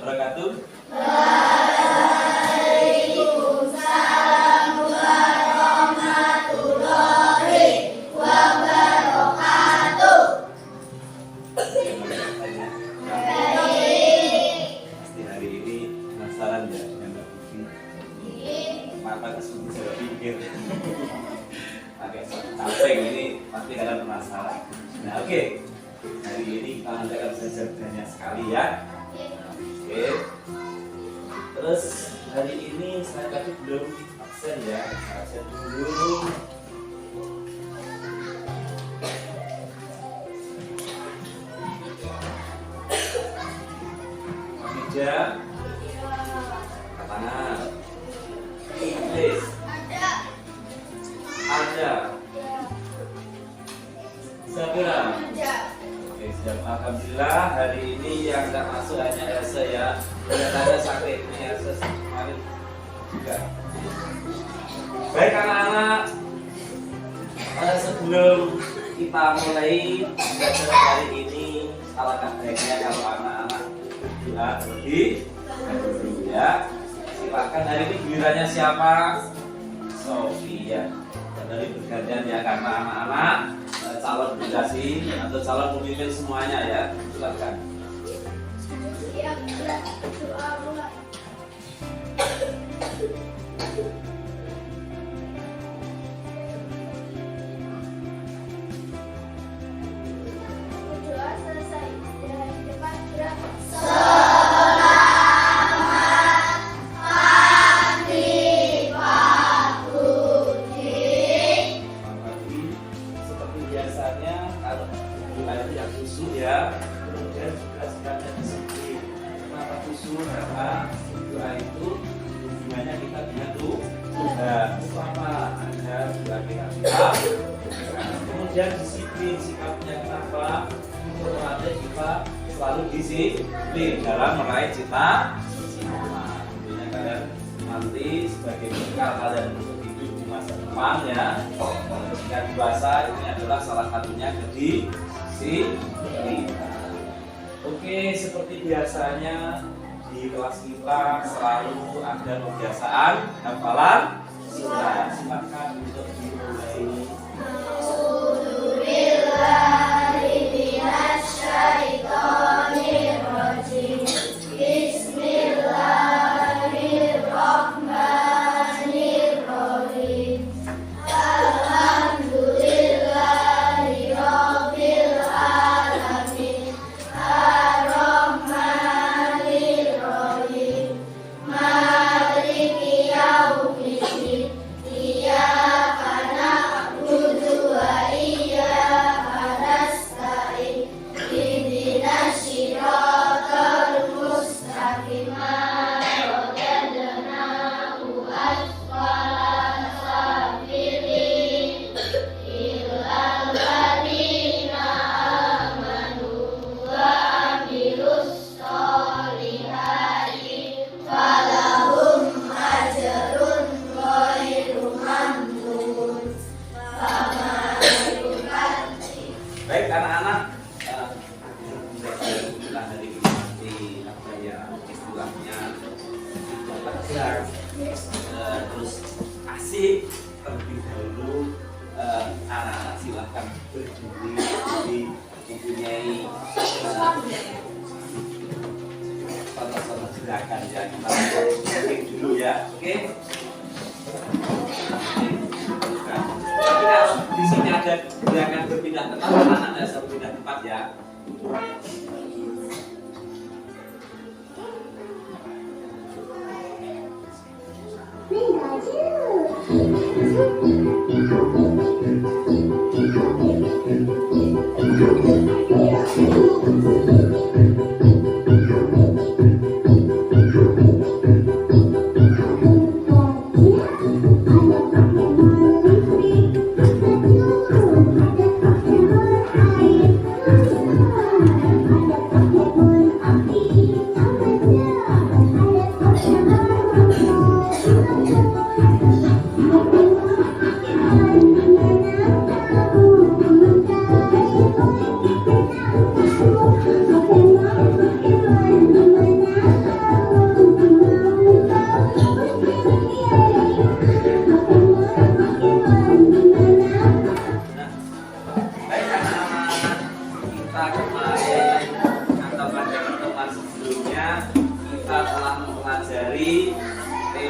wabarakatuh. Waalaikumsalam warahmatullahi wabarakatuh. Pasti hari ini penasaran ya dengan Mbak Putri. Mata kesulitan saya pikir. Pakai samping ini pasti kalian penasaran. Nah, oke. Hari ini kita akan belajar banyak sekali ya. Oke. Terus hari ini saya tadi belum absen ya. Absen dulu. Meja. Tangan. Tulis. Ada. Sabira. Oke, siap. Alhamdulillah hari ini yang tidak masuk hanya Elsa ya. Ternyata sakit ini Elsa kemarin juga. Baik anak-anak, sebelum kita mulai belajar hari ini, alangkah baiknya kalau anak-anak berdoa terlebih dahulu ya. Silakan, hari ini gilirannya siapa? Sofia. Dari bergantian ya, karena anak-anak calon delegasi atau calon pemimpin semuanya ya. Silakan. Doa selesai. Dari depan gerak. Seperti biasanya kalau doa yang khusyuk ya, kemudian juga sikapnya disiplin. Kenapa khusyuk? Karena doa itu hubungannya kita dengan Tuhan. Itu apa? Agar doa kita tetap. Kemudian disiplin sikapnya kenapa? Otomatis kita selalu disiplin dalam meraih cita-cita. Tentunya kalian nanti sebagai bekal kalian untuk hidup di masa depan ya. Jika dewasa ini adalah salah satunya kedisiplinan. Oke, seperti biasanya di kelas kita selalu ada kebiasaan hafalan surah. Silakan untuk dimulai. Baik anak-anak, kita hari ini nanti apa ya istilahnya belajar terus asik terlebih dahulu. Anak-anak silahkan berdiri, mempunyai contoh-contoh gerakan ya. Kita mulai dulu ya, oke? Tapi kalau di sini ada gerakan berpindah tempat, anak-anak bisa berpindah tempat ya.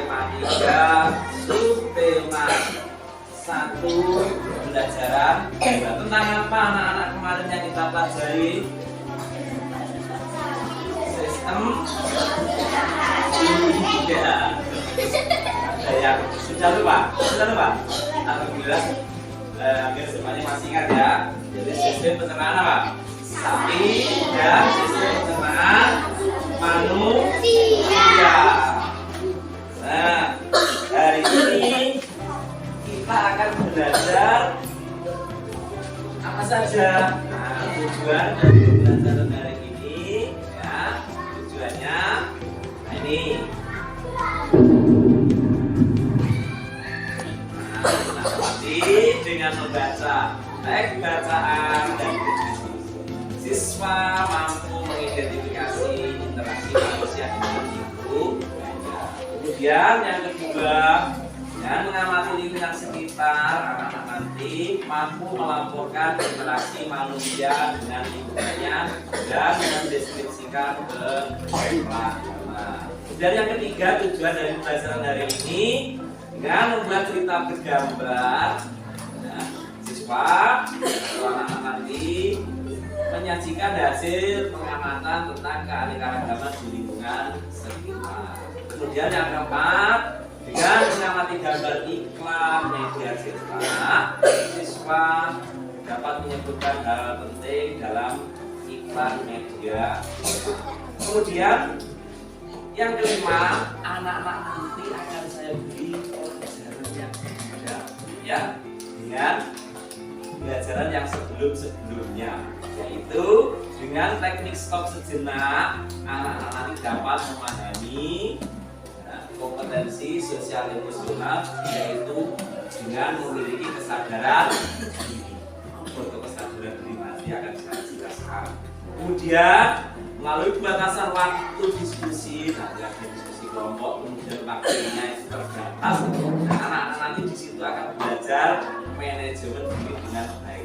matematika subtema 1 pembelajaran tentang apa anak-anak kemarin yang kita pelajari? Sistem tiga. Ada yang sudah lupa? Alhamdulillah, biar semuanya masih ingat ya. Jadi sistem pencernaan apa? Sapi dan sistem pencernaan manusia. Nah, hari ini kita akan belajar apa saja. Nah, tujuan dari pembelajaran hari ini ya, tujuannya ini. Dengan membaca baik bacaan dan definisi, siswa mampu mengidentifikasi interaksi manusia dengan itu. Kemudian yang kedua, dengan mengamati lingkungan sekitar, anak-anak nanti mampu melaporkan interaksi manusia dengan lingkungannya dan mendeskripsikan ke kelompok. Dan yang ketiga, tujuan dari pembelajaran hari ini dengan membuat cerita bergambar. Siswa atau anak-anak nanti menyajikan hasil pengamatan tentang keanekaragaman di lingkungan sekitar. Kemudian yang keempat, dengan mengamati gambar iklan media cetak, siswa dapat menyebutkan hal penting dalam iklan media. Kemudian yang kelima, anak-anak nanti akan saya beri pelajaran yang berbeda, ya, dengan pelajaran yang sebelum-sebelumnya, yaitu dengan teknik stop sejenak, anak-anak nanti dapat memahami kompetensi sosial emosional, yaitu dengan memiliki kesadaran diri. Untuk kesadaran diri nanti akan saya jelaskan. Kemudian melalui batasan waktu diskusi, nanti ada diskusi kelompok, kemudian waktunya itu terbatas. Anak-anak nanti di situ akan belajar manajemen diri dengan baik.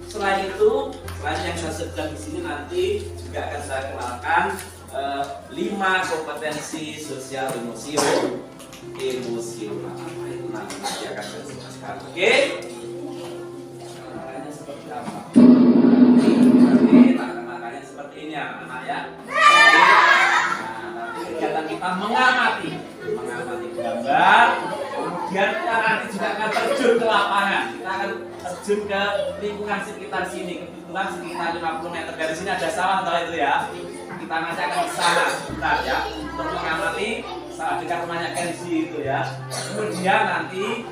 Selain itu, selain yang saya sebutkan di sini nanti juga akan saya kenalkan 5 kompetensi sosial emosional. Apa itu nanti akan saya jelaskan. Oke? Makanya seperti apa? Makanya seperti ini anak-anak ya. Nanti kegiatan kita mengamati gambar. Kemudian kita nanti juga akan terjun ke lapangan. Kita akan terjun ke lingkungan sekitar sini. Kebetulan sekitar 50 meter dari sini ada sawah, tahu itu ya. Kita nanti akan ke sana sebentar ya, untuk mengamati sawah dekat rumahnya Kenzi itu ya. Kemudian nanti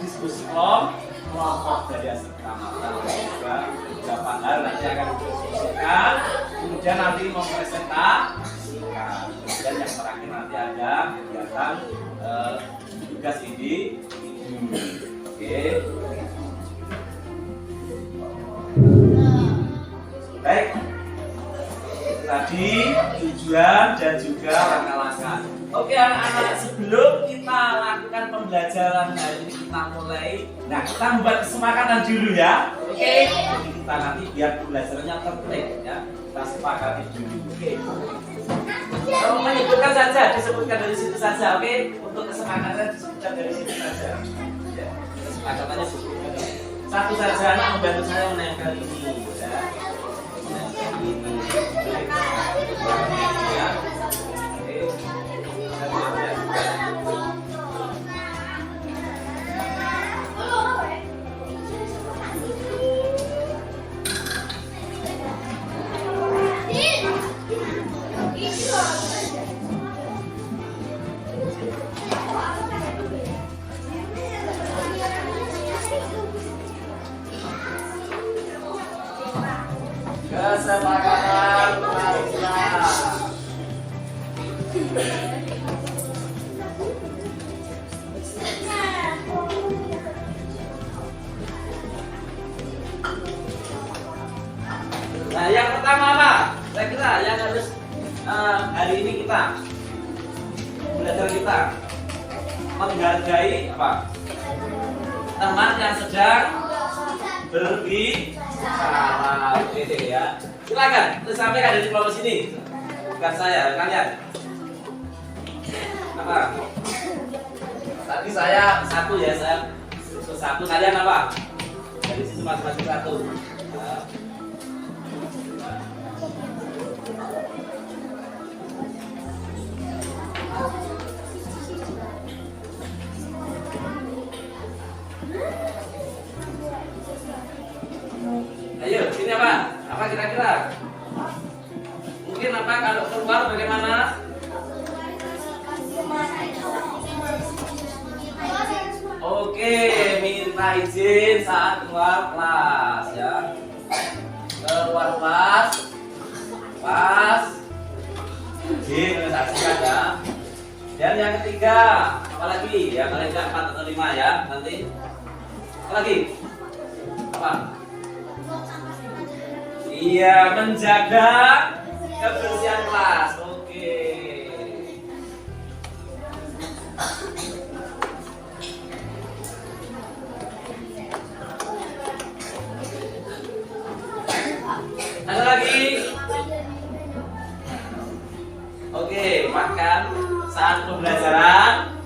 diskusi kelompok dari hasil pengamatan juga beberapa hal nanti akan didiskusikan. Kemudian nanti mempresentasikan. Kemudian yang terakhir nanti ada kegiatan tugas individu. Oke. Baik. Tadi tujuan dan juga langkah-langkah. Oke anak-anak, sebelum kita lakukan pembelajaran hari ini kita mulai. Nah, kita membuat kesepakatan dulu ya. Oke. Jadi kita nanti biar pembelajarannya tertib ya. Kita sepakati dulu. Oke. Kalau menyebutkan saja, disebutkan dari situ saja. Oke. Untuk kesepakatan disebutkan dari situ saja. Ya. Kesepakatannya sebutkan. Satu saja anak membantu saya menempel ini. Ya. Ini. Ya. Kesepakatan Pancasila. Nah, yang pertama apa? Saya kira yang harus hari ini kita belajar kita menghargai apa? Teman yang sedang berbicara. Oke ya. Silakan, terus sampaikan dari kelompok sini. Bukan saya, kalian. Apa? Lagi saya satu ya, saya satu, kalian apa? Dari sisi masing-masing satu. Nah. Ayo, sini apa? Apa kira-kira? Mungkin apa kalau keluar bagaimana? Oke, minta izin saat keluar kelas ya. Keluar kelas, pas, izin saksikan ya. Dan yang ketiga, apa lagi? Ya paling tidak 4 atau 5 ya. Nanti apa lagi? Apa? Iya, menjaga kebersihan kelas. Oke. Ada lagi? Oke, makan saat pembelajaran,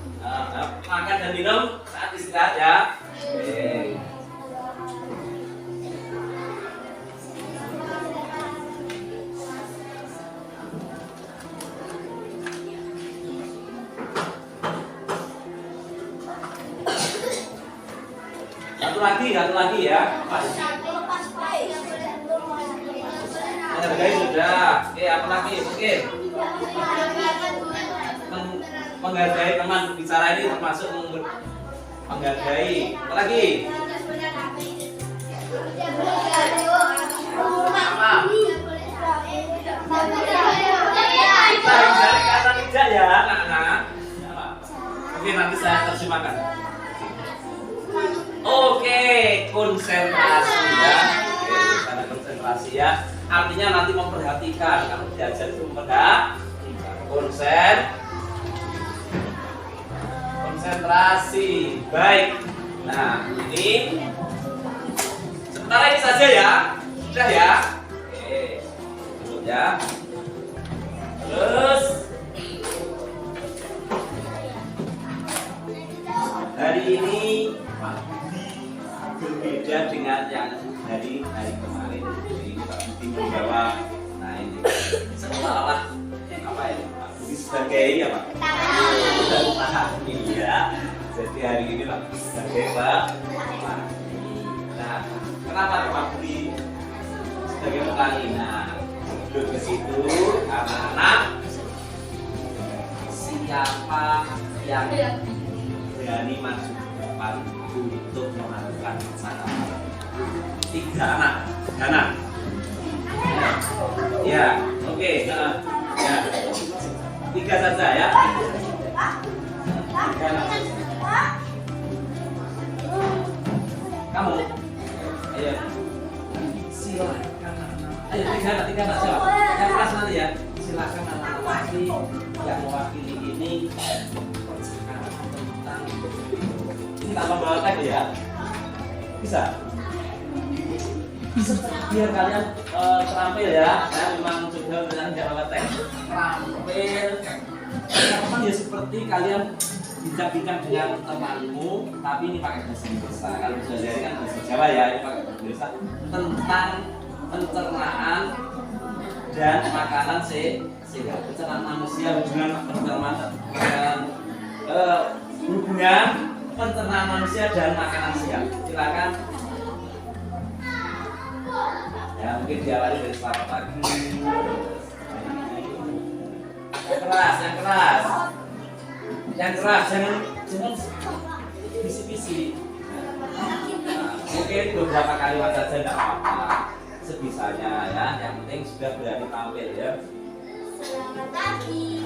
makan dan minum saat istirahat ya. Oke. Satu lagi ya. Menghargai sudah. Oke, apa lagi? Mungkin menghargai teman bicara ini termasuk menghargai. Apa lagi? Apa? Kita hindari kata tidak ya, anak-anak. Oke, nanti saya terjemahkan. Oke, konsentrasi ya. Oke, karena konsentrasi ya. Artinya nanti memperhatikan. Kalau diajar itu memperhatikan. Konsentrasi. Baik. Nah, ini sebentar lagi saja ya. Sudah ya. Oke. Lanjut ya. Terus hari ini berbeda dengan yang dari hari kemarin. Jadi Pak Budi membawa, nah ini seolah-olah apa ya, Pak Budi sebagai apa? Iya. Jadi hari ini Pak Budi sebagai Pak. Nah, kenapa Pak Budi sebagai petani? Nah, belum ke situ anak-anak siapa yang berani maju ke depan untuk melakukan pesanan? 3 anak, Hana. Ya, oke. Ya, 3 saja ya. 3 anak. Kamu, ayo. Silakan. Ayo 3 anak siapa? Yang kelas nanti ya. Silakan anak laki yang mewakili ini. Ini tak membawa tag ya. Bisa? Biar kalian terampil ya. Saya memang juga bilang tidak bawa tag. Terampil. Teman ya seperti kalian bincang-bincang dengan temanmu, tapi ini pakai bahasa Inggris. Kalau sudah dari kan bahasa Jawa ya, ini pakai bahasa Inggris tentang pencernaan dan makanan sehat. Pencernaan manusia, hubungan hubungan pencernaan manusia dan makanan sehat. Silakan. Ya mungkin diawali dari selamat pagi. Yang keras, jangan bisi-bisi. Mungkin beberapa kalimat saja tidak apa-apa, sebisanya ya. Yang penting sudah berani tampil ya. Selamat pagi.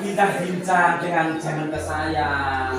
Bincang dengan jangan kesayang.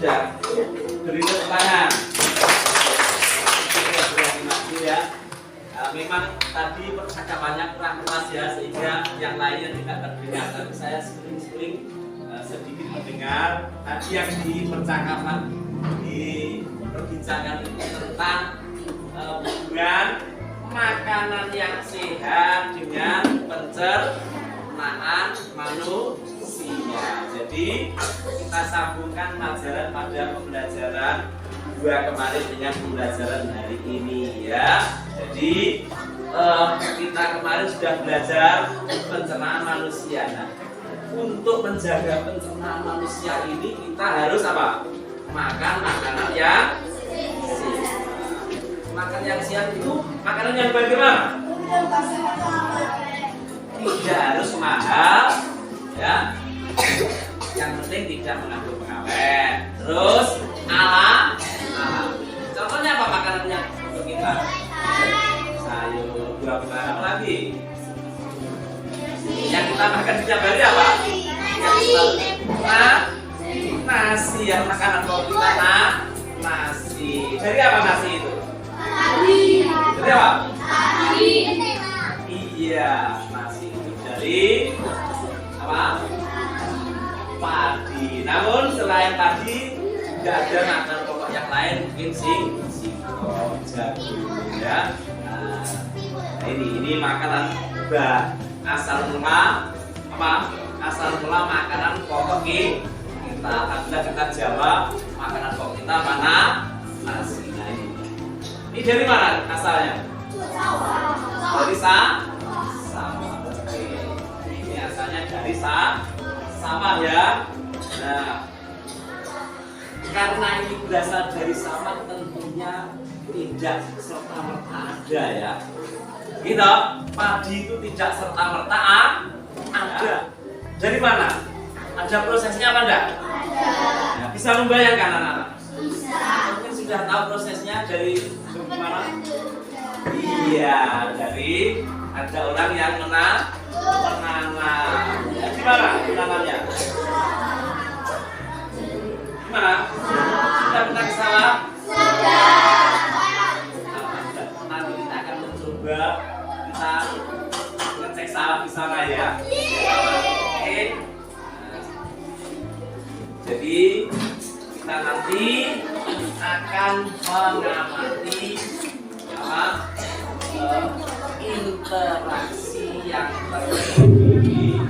sudah? Beri tepuk tangan. Ya. Memang tadi percakapannya kurang keras ya, sehingga yang lainnya tidak terdengar. Tapi saya sering-sering sedikit mendengar tadi yang di percakapan di perbincangan itu tentang hubungan makanan yang sehat dengan pencernaan manusia. Jadi kita sambungkan pelajaran pada pembelajaran dua kemarin dengan pembelajaran hari ini ya. Jadi kita kemarin sudah belajar pencernaan manusia. Nah, untuk menjaga pencernaan manusia ini kita harus apa? Makan makanan yang sehat. Makan yang sehat itu makanan yang bagaimana? Tidak harus mahal ya. Yang penting tidak mengandung pengawet. Terus alam. Contohnya apa makanannya untuk kita? Sayur, buah-buahan, apa lagi? Yang kita makan setiap hari apa? Nasi. Yang makanan pokok kita nasi. Dari apa nasi itu? Dari apa? Iya, nasi itu dari apa? Padi. Namun selain padi tidak ada makanan pokok yang lain, mungkin singkong, jagung ya. Nah, ini makanan asal mula apa? Asal mula makanan pokok kita. Apabila kita jawab makanan pokok kita mana? Nasi. Nah, ini dari mana asalnya? Dari sawah. Oke. Ini asalnya dari sawah ya. Nah, karena ini berasal dari sawah, tentunya tidak serta-merta ada ya. Gitu, padi itu tidak serta-merta ada. Dari mana? Ada prosesnya apa enggak? Ada. Nah, bisa membayangkan anak-anak? Bisa. Mungkin sudah tahu prosesnya dari bagaimana? Iya, dari ada orang yang menanam. Ya, gimana menanamnya? Gimana? Sudah pernah ke sawah? Sudah. Nanti kita akan mencoba kita ngecek sawah di sana ya. Oke. Jadi kita nanti akan mengamati interaksi yang terjadi.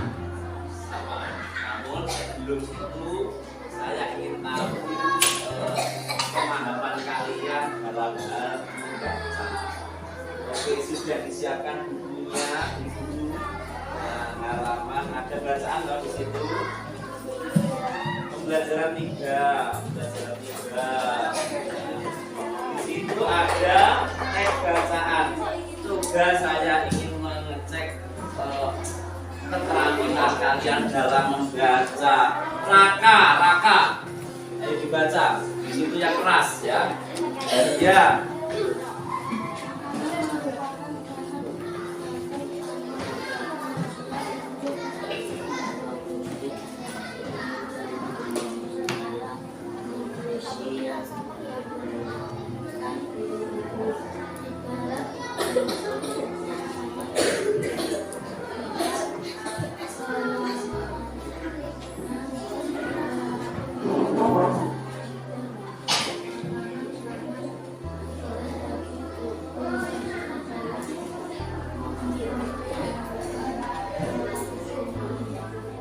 Namun sebelum itu saya ingin tahu pemahaman kalian dalam hal membaca. Oke, sudah disiapkan bukunya di buku halaman ada bacaan loh di situ. Pembelajaran 3. Di situ ada teks bacaan. Tugas saya ingin mengecek keterampilan kalian dalam membaca. Raka. Ayo dibaca. Di situ yang keras ya. Ya.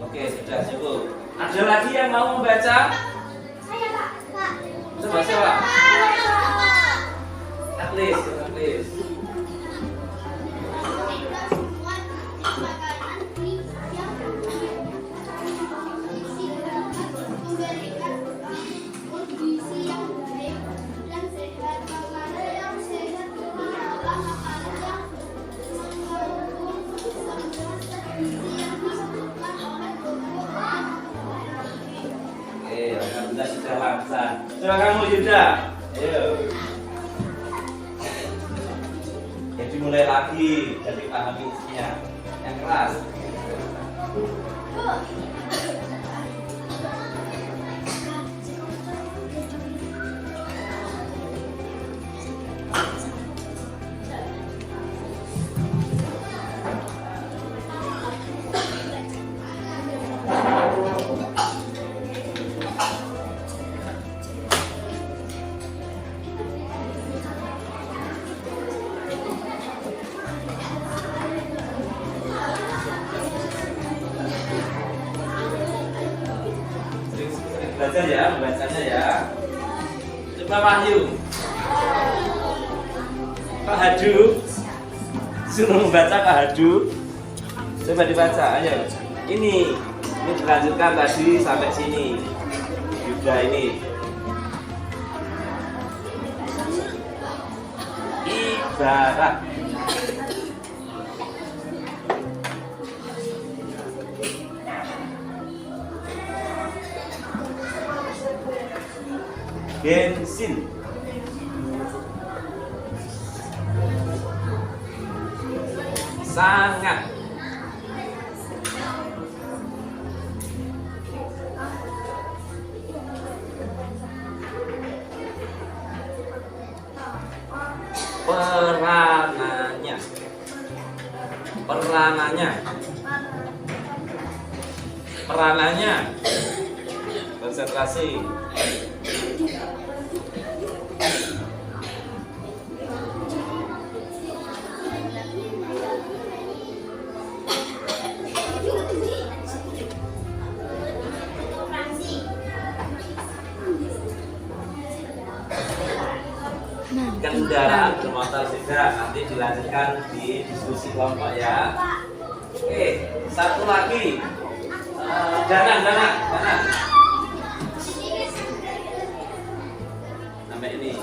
Oke, sudah cukup. Ada lagi yang mau membaca? Saya, Pak. Coba siapa? Atlis. Alhamdulillah sudah lancar. Coba kamu Yuda, ayo. Jadi mulai lagi, jadi pahami isinya. Yang keras. ya membacanya ya. Coba Wahyu. Pak Hadu. Suruh membaca Pak Hadu. Coba dibaca, ayo. Ini dilanjutkan tadi sampai sini. Juga ini. Ibarat. Bensin. Sangat. Perananya. Perananya. Perananya. Konsentrasi. Kendaraan bermotor juga nanti dilanjutkan di diskusi kelompok ya. Oke, satu lagi. Danang. Sampai ini.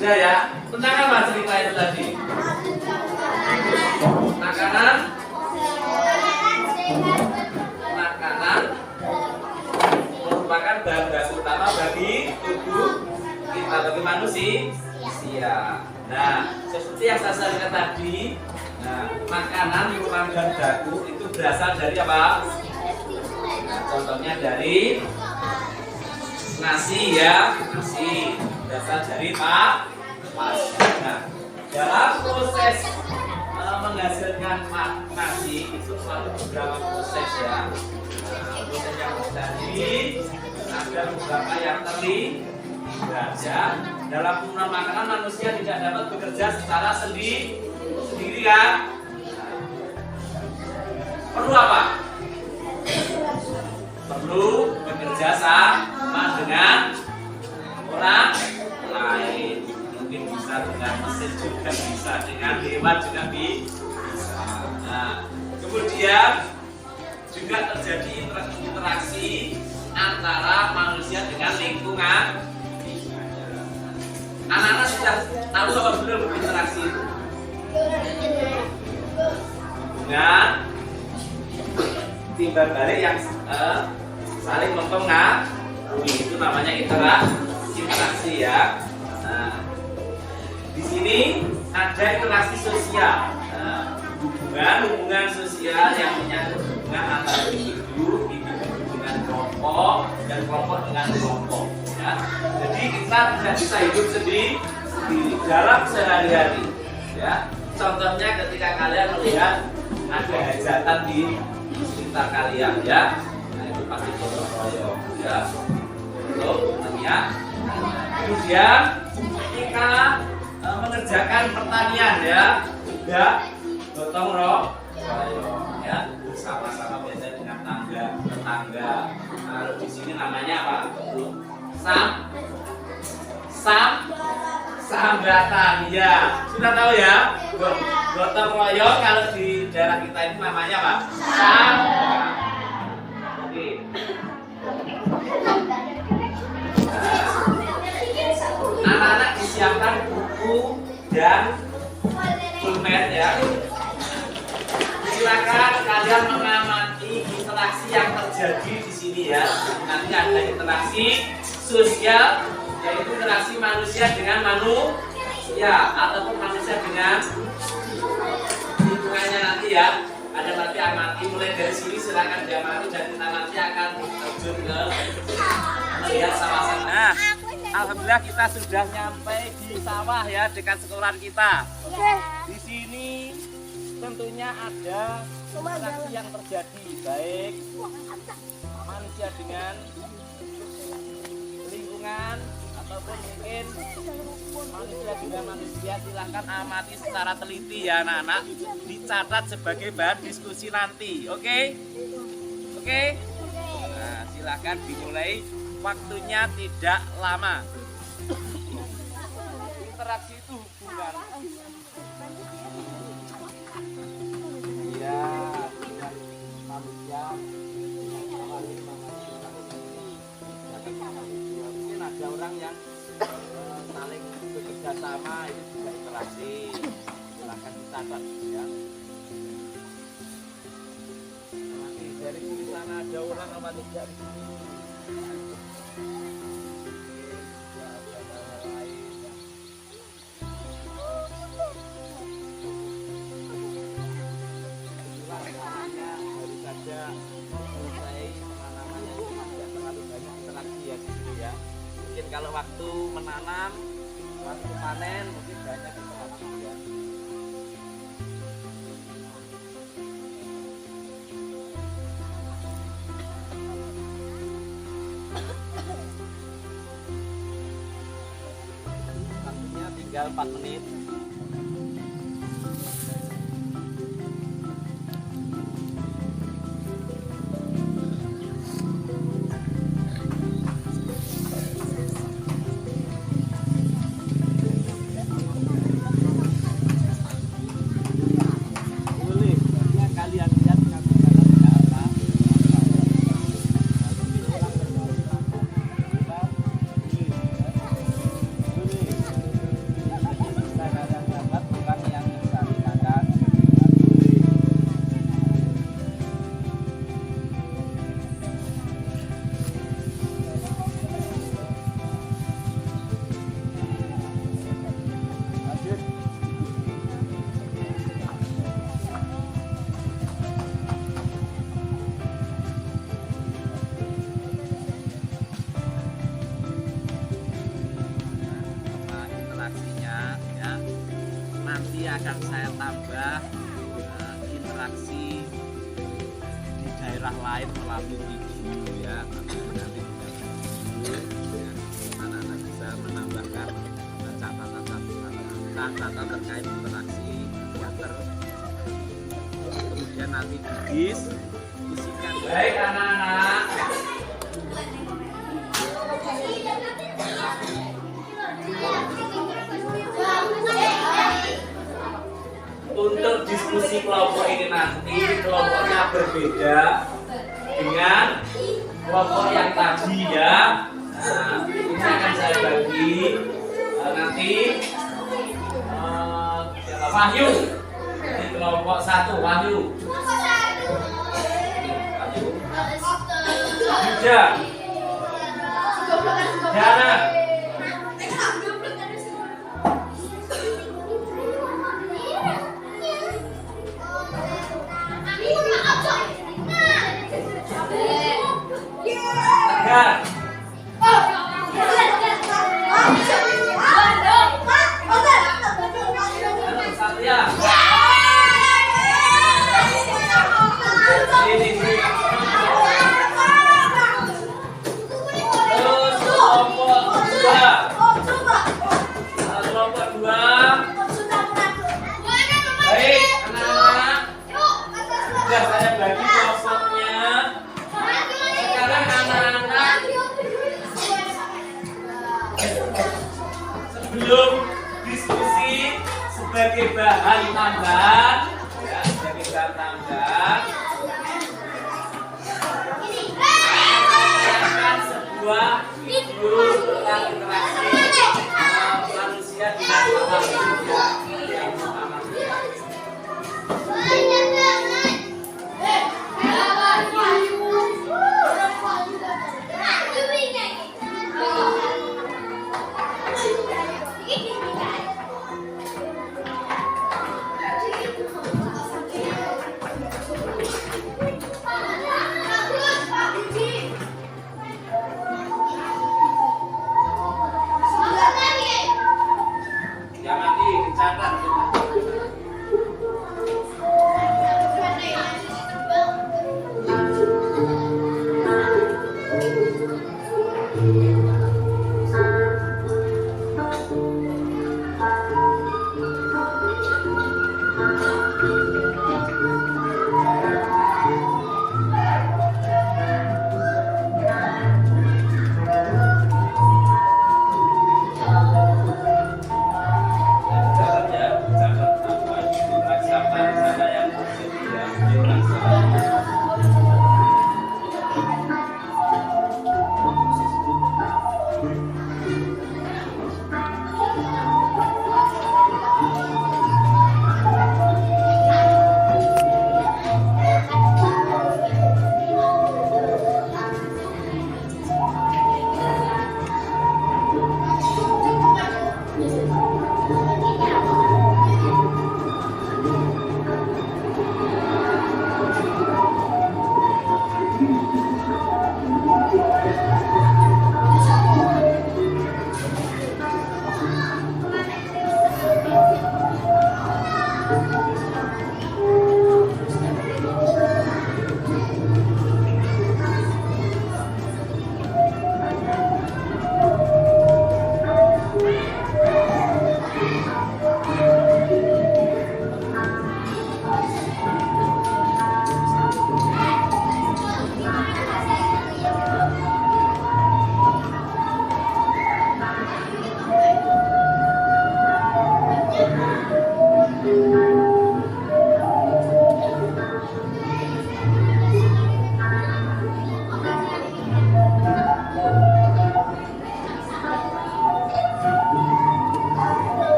Sudah ya, tentang apa cerita itu tadi? Makanan merupakan bahan baku utama bagi tubuh kita, bagi manusia. Nah, seperti yang saya sampaikan tadi, nah, makanan merupakan bahan baku itu berasal dari apa? Nah, contohnya dari nasi ya, nasi berasal dari pasti. Nah, dalam proses menghasilkan nasi itu selalu beberapa proses ya. Nah, proses yang tadi ada beberapa yang terlibat ya. Dalam penggunaan makanan manusia tidak dapat bekerja secara sendiri kan? Nah, perlu apa? Perlu bekerja sama dengan orang lain. Mungkin bisa dengan mesin juga bisa, dengan hewan juga bisa. Nah, kemudian juga terjadi interaksi antara manusia dengan lingkungan. Anak-anak sudah tahu apa belum interaksi itu? Hubungan timbal balik yang saling mempengaruhi, itu namanya interaksi ya. Nah, di sini ada interaksi sosial. Nah, hubungan sosial yang menyangkut hubungan antara individu dengan kelompok dan kelompok dengan kelompok. Ya. Jadi kita tidak bisa hidup sendiri dalam sehari-hari. Ya. Contohnya ketika kalian melihat ada hajatan di sekitar kalian, ya. Nah, itu pasti gotong royong, ya. Ya. Kemudian ketika mengerjakan pertanian ya juga gotong royong ya, sama-sama biasanya dengan tetangga. Kalau di sini namanya apa? Sambatan ya. Sudah tahu ya? Gotong royong kalau di daerah kita ini namanya apa? Sambatan. Oke. Anak-anak disiapkan buku dan pulpen ya. Silakan kalian mengamati interaksi yang terjadi di sini ya. Nanti ada interaksi sosial, yaitu interaksi manusia dengan manusia ataupun manusia dengan lingkungannya nanti ya. Ada nanti amati, mulai dari sini silakan diamati dan kita nanti akan terjun ke melihat sawah-sawah. Nah, alhamdulillah kita sudah nyampe di sawah ya, dekat sekolahan kita. Di sini tentunya ada interaksi yang terjadi, baik manusia dengan lingkungan ataupun mungkin manusia dengan manusia. Silahkan amati secara teliti ya anak-anak, dicatat sebagai bahan diskusi nanti. Oke? Nah, silahkan dimulai, waktunya tidak lama. Interaksi itu hubungan ya dengan manusia. Mungkin ada orang yang saling bekerja sama, itu juga interaksi. Silahkan dicatat ya. Nanti dari sini sana ada orang apa tidak di sini. Mungkin kalau waktu menanam, waktu panen mungkin banyak interaksi ya. Waktunya tinggal 4 menit. Nanti akan saya tambah interaksi di daerah lain melalui video ya. Nanti anak-anak bisa menambahkan catatan terkait interaksi teater. Kemudian nanti didiskusikan. Baik anak-anak. Untuk diskusi kelompok ini nanti kelompoknya berbeda dengan kelompok yang tadi ya. Nah, ini akan saya bagi nanti Wahyu. Ini kelompok 1 Wahyu. Yuda. Dana. Tegar. Satria. Ini. Terus kelompok 2. Kelompok 2. Baik, anak-anak. Sudah saya bagi kelompoknya. Sekarang anak-anak sebelum diskusi sebagai bahan tambahan ya, sebagai bahan tambahan siapkan sebuah video tentang interaksi manusia dengan manusia yang pertama.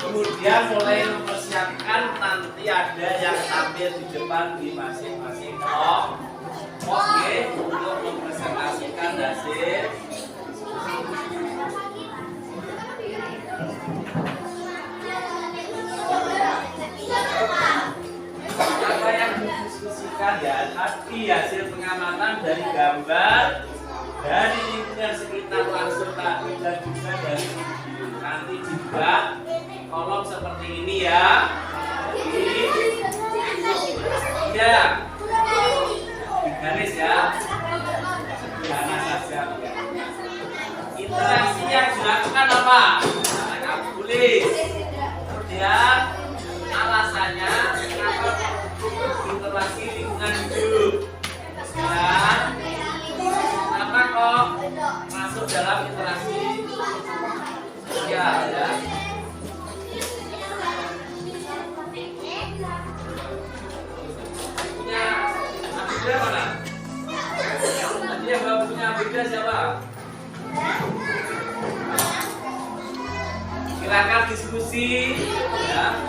Kemudian mulai mempersiapkan, nanti ada yang tampil di depan di masing-masing kelompok, oke, untuk mempresentasikan hasil. Apa yang didiskusikan ya, tadi hasil pengamatan dari gambar, dari lingkungan sekitar langsung tadi, dan juga dari video. Nanti juga kolom seperti ini ya. Jadi, ya, di garis ya, sederhana saja. Interaksi yang dilakukan apa? Sangat tulis. Kemudian alasannya kenapa interaksi lingkungan hidup. Dan kenapa kok masuk dalam interaksi sosial ya? Punya mana? Tadi yang bawa punya beda siapa? Silakan diskusi ya.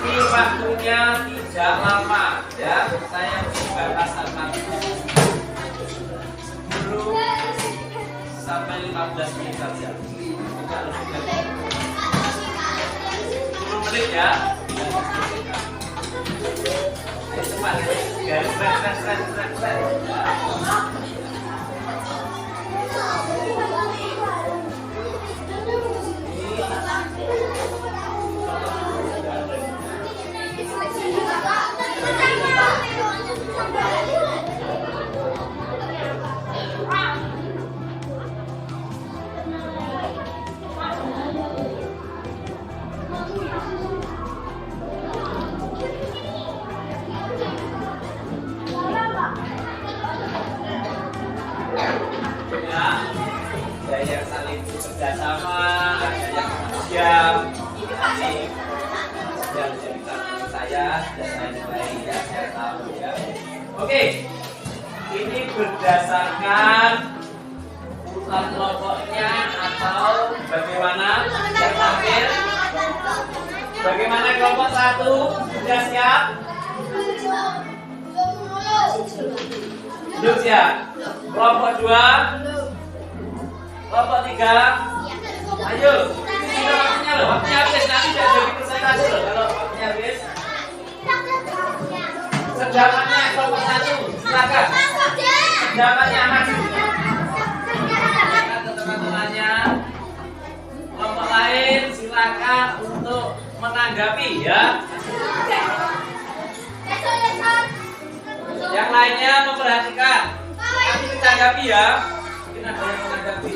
Ini waktunya tidak lama ya. Saya batasan waktu 10 sampai 15 menit saja. Tidak lebih dari 10 menit ya. Ayo cepat. Garis keren. yang saling bekerja sama, ada yang diam. Ini yang cerita saya dan saya nilai ya, saya tahu ya. Oke, ini berdasarkan urutan kelompoknya atau bagaimana yang terakhir? Bagaimana kelompok 1? Sudah siap? Belum siap. Kelompok 2? Kelompok 3? Ayo, ini waktunya loh. Waktunya habis, nanti tidak jadi presentasi loh kalau waktunya habis. Sedamannya kelompok 1, silakan. Sedamannya maju. Teman-temannya. Kelompok lain silakan untuk menanggapi ya. Yang lainnya memperhatikan. Nanti ditanggapi ya. Mungkin ada yang menanggapi.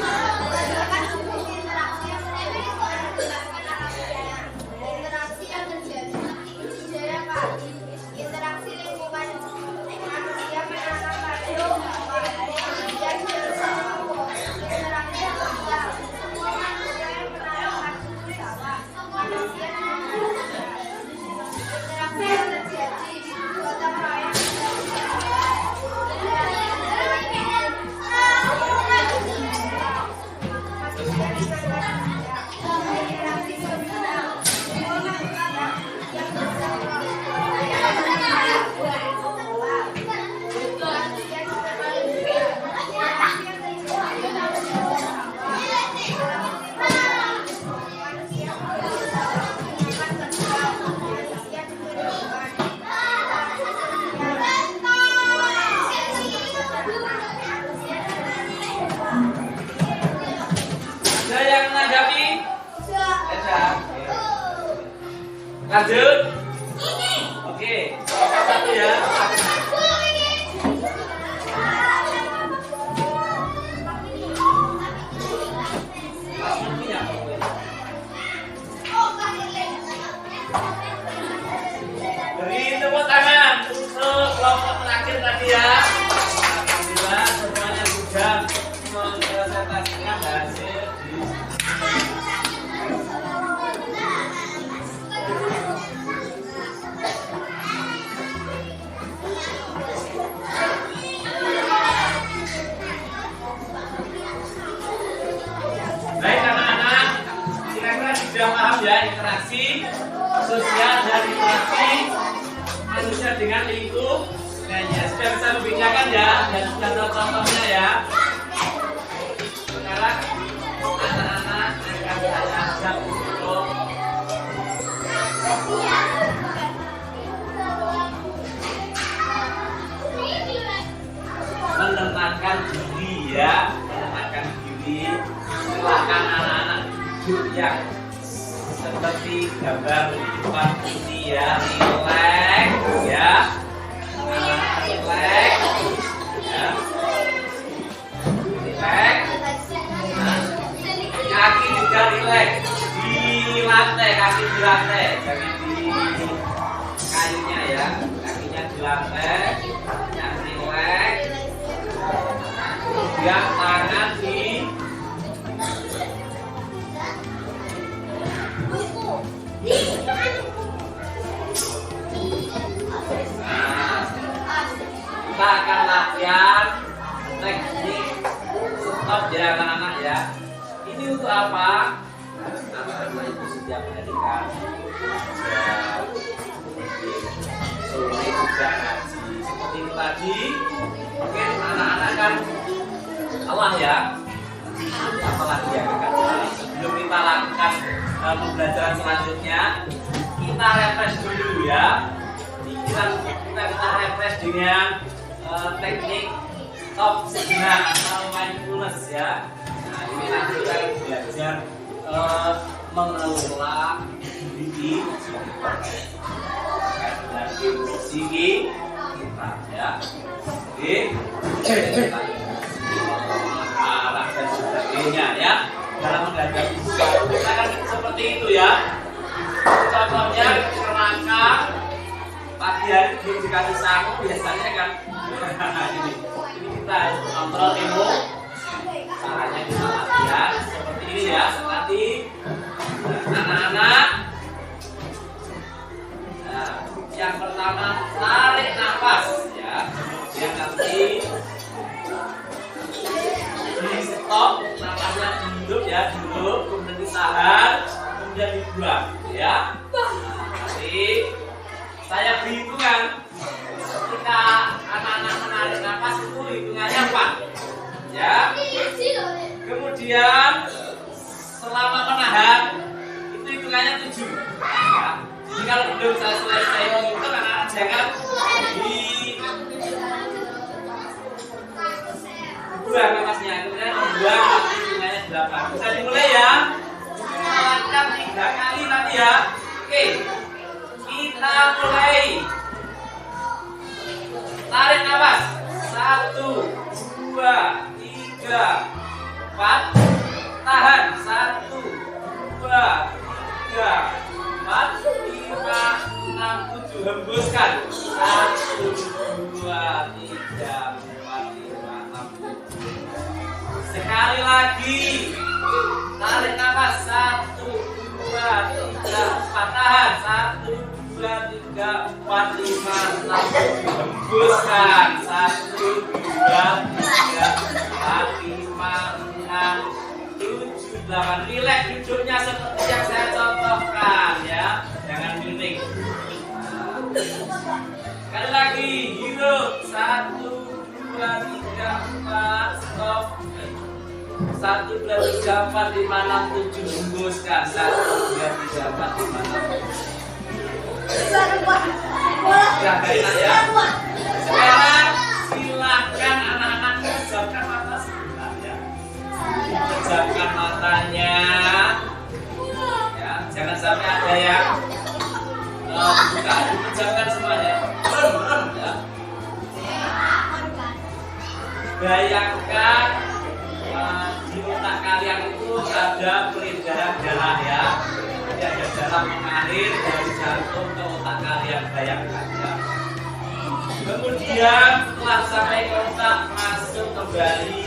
Lanjut. Oke. Satu ya. Beri tepuk tangan untuk kelompok terakhir tadi ya. Alhamdulillah semuanya sudah mempresentasikan hasil di ya, interaksi sosial dan interaksi manusia dengan lingkungannya. Sudah bisa membedakan ya, dan sudah tahu contohnya ya. Sekarang anak-anak akan saya ajak untuk menenangkan diri ya, menenangkan diri. Silakan anak-anak duduk yang seperti gambar di depan ini ya, relax ya, relax ya, relax. Kaki juga relax di lantai, kaki di lantai, jangan di kayunya ya, kakinya di lantai, yang relax. Kemudian tangan di kita akan latihan teknik stop ya anak-anak ya. Ini untuk apa? Anak-anak itu setiap hari kan sore juga ngaji seperti itu tadi. Mungkin anak-anak kan Allah ya. Apalagi yang akan sebelum kita lakukan pembelajaran selanjutnya, kita refresh dulu ya. Kita refresh dengan teknik stop sejenak atau mindfulness ya. Nah ini nanti kita belajar mengelola diri dan emosi kita ya. Oke, arah dan sebagainya ya. Dalam menghadapi kita kan seperti itu ya. Contohnya kerangka pagi hari belum dikasih sangu biasanya kan ini kita kontrol ilmu caranya kita latihan stop, napasnya dihirup ya, dihirup, kemudian ditahan, kemudian dibuang, ya. Nanti saya beri hitungan. Ketika anak-anak menarik napas itu hitungannya 4, ya. Kemudian selama menahan itu hitungannya 7. Ya. Jadi kalau belum saya selesai menghitung, anak-anak jangan dibuang napasnya, kemudian membuang nanti hitungannya 8. Bisa dimulai ya. Melakukan 3 kali nanti ya. Oke, kita mulai. Tarik nafas 1, 2, 3, 4. Tahan 1, 2, 3, 4, 5, 6, 7. Hembuskan 1, 2, 3, 4, 5, 6, 7. Sekali lagi. Tarik nafas 1, 2, 3, 4. Tahan 1, 2, 3, 4, 5, 6. Hembuskan 1, 2, 3, 4, 5, 6, 7, 8. Rileks duduknya seperti yang saya contohkan ya. Jangan miring. Sekali lagi, hirup 1, 2, 3, 4. Stop. 1, 2, 3, 4, 5, 6, 7. Hembuskan 1, 2, 3, 4, 5, 6, 7. Jagain ya. Sekarang silakan anak-anak pejamkan mata sebentar ya. Pejamkan matanya. Ya, jangan sampai ada yang buka. Pejamkan semuanya. Merem ya. Bayangkan di otak kalian itu ada peredaran darah ya. Jadi ada darah mengalir dari jantung ke otak kalian, bayangkan ya. Kemudian setelah sampai ke otak, masuk kembali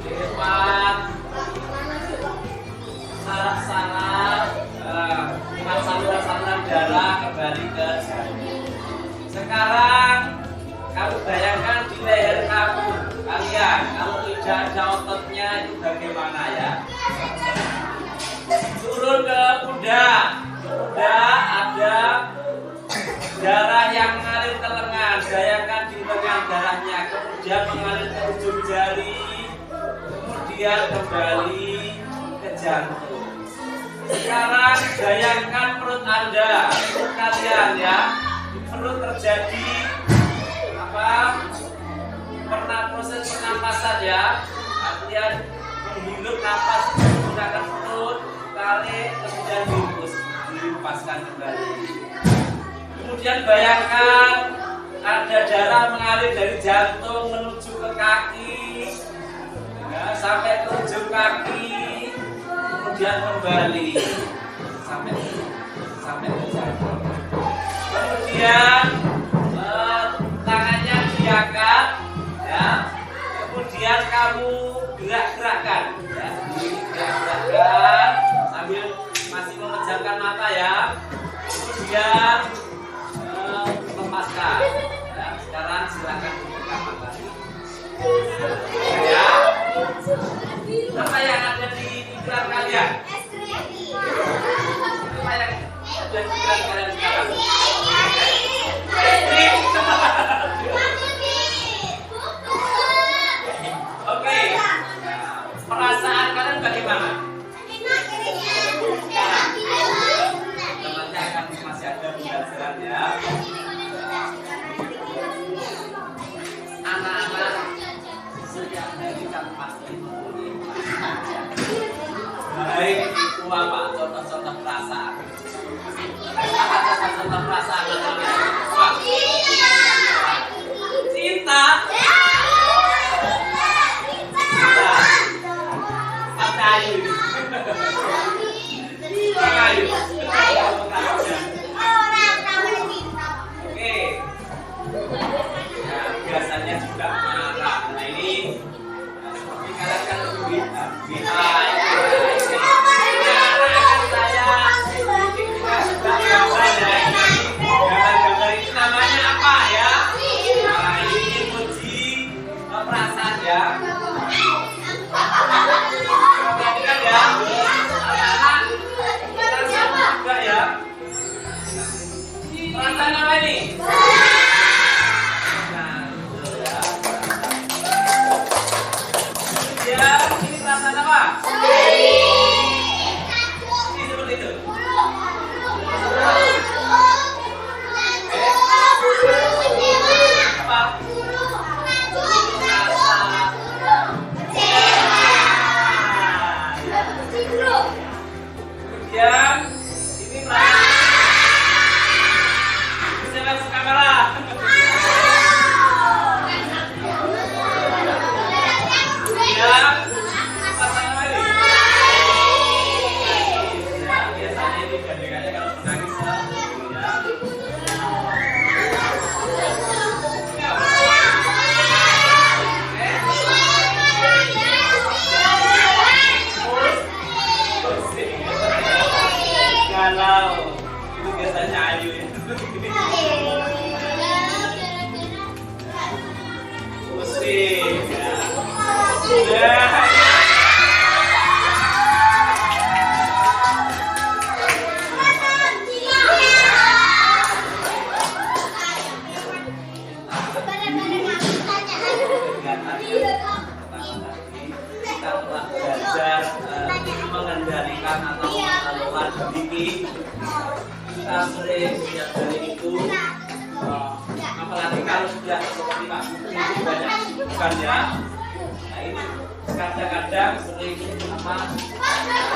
lewat saraf-saraf, lewat saluran-saluran darah kembali ke jantung. Sekarang kamu bayangkan di leher kamu kalian, kalau tidak ada ototnya itu bagaimana ya? Turun ke pundak. Pundak ada darah yang mengalir ke lengan. Bayangkan di lengan darahnya, kemudian mengalir ke ujung jari, kemudian kembali ke jantung. Sekarang bayangkan perut Anda, perut kalian ya. Di perut terjadi pernah proses pernapasan ya, artinya menghirup napas menggunakan perut, tarik, kemudian dihempaskan kembali. Kemudian bayangkan ada darah mengalir dari jantung menuju ke kaki ya, sampai ke ujung kaki, kemudian kembali sampai ke jantung. Kemudian tangannya diangkat ya, kemudian kamu gerak-gerakkan ya, gerak-gerakkan sambil masih memejamkan mata ya, kemudian lepaskan ya. Sekarang silakan buka mata ya. Apa yang ada di pikiran kalian? Apa yang ada di pikiran kalian sekarang? Oke, perasaan kalian bagaimana? Temannya akan masih ada pembelajaran ya. Anak-anak setiap hari kan pasti mempunyai baik itu apa? Contoh-contoh perasaan. Apa contoh-contoh perasaan anak-anak? Cinta. Oke. Ya, biasanya juga marah. Nah ini seperti kalian kan lebih gambar ini namanya apa ya? Nah ini emoji perasaan ya. apa? Ini seperti itu. Apa? Kemudian ini bisa masuk kamera. Ya, pasang lagi. Ya, biasanya ini gandengannya kalau menangis kalau itu biasanya Ayu itu pusing ya. Kita telah belajar mengendalikan atau mengelola diri. Kita sering setiap hari itu, apalagi kalau sudah seperti Pak Budi itu banyak bukan ya. Nah ini kadang-kadang sering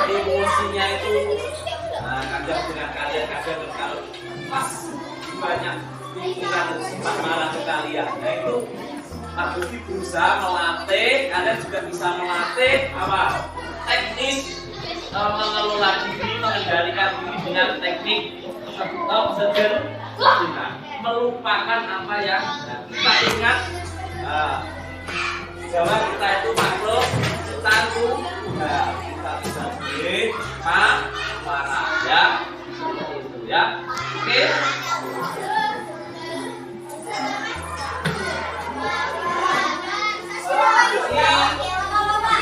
emosinya itu kadang dengan kalian, kadang kalau pas banyak pikiran sempat marah ke kalian. Nah itu Pak Budi berusaha melatih, kalian juga bisa melatih apa? Teknik mengelola diri, mengendalikan diri dengan teknik sederhana, melupakan apa yang kita ingat. Bahwa kita itu makhluk tangguh, kita bisa beri marah ya, seperti itu ya. Oke.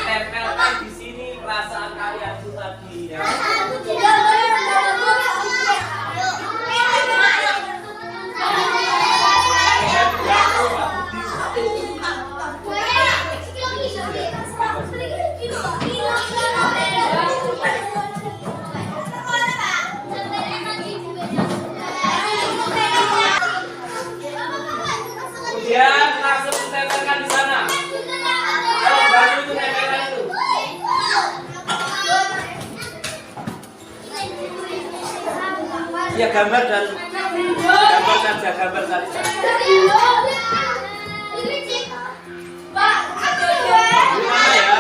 Tempelkan di sini perasaan kalian itu tadi ya. Kemudian langsung ditempelkan di sana. Kalau baju itu tempelkan itu. Ya gambar saja. Gimana ya?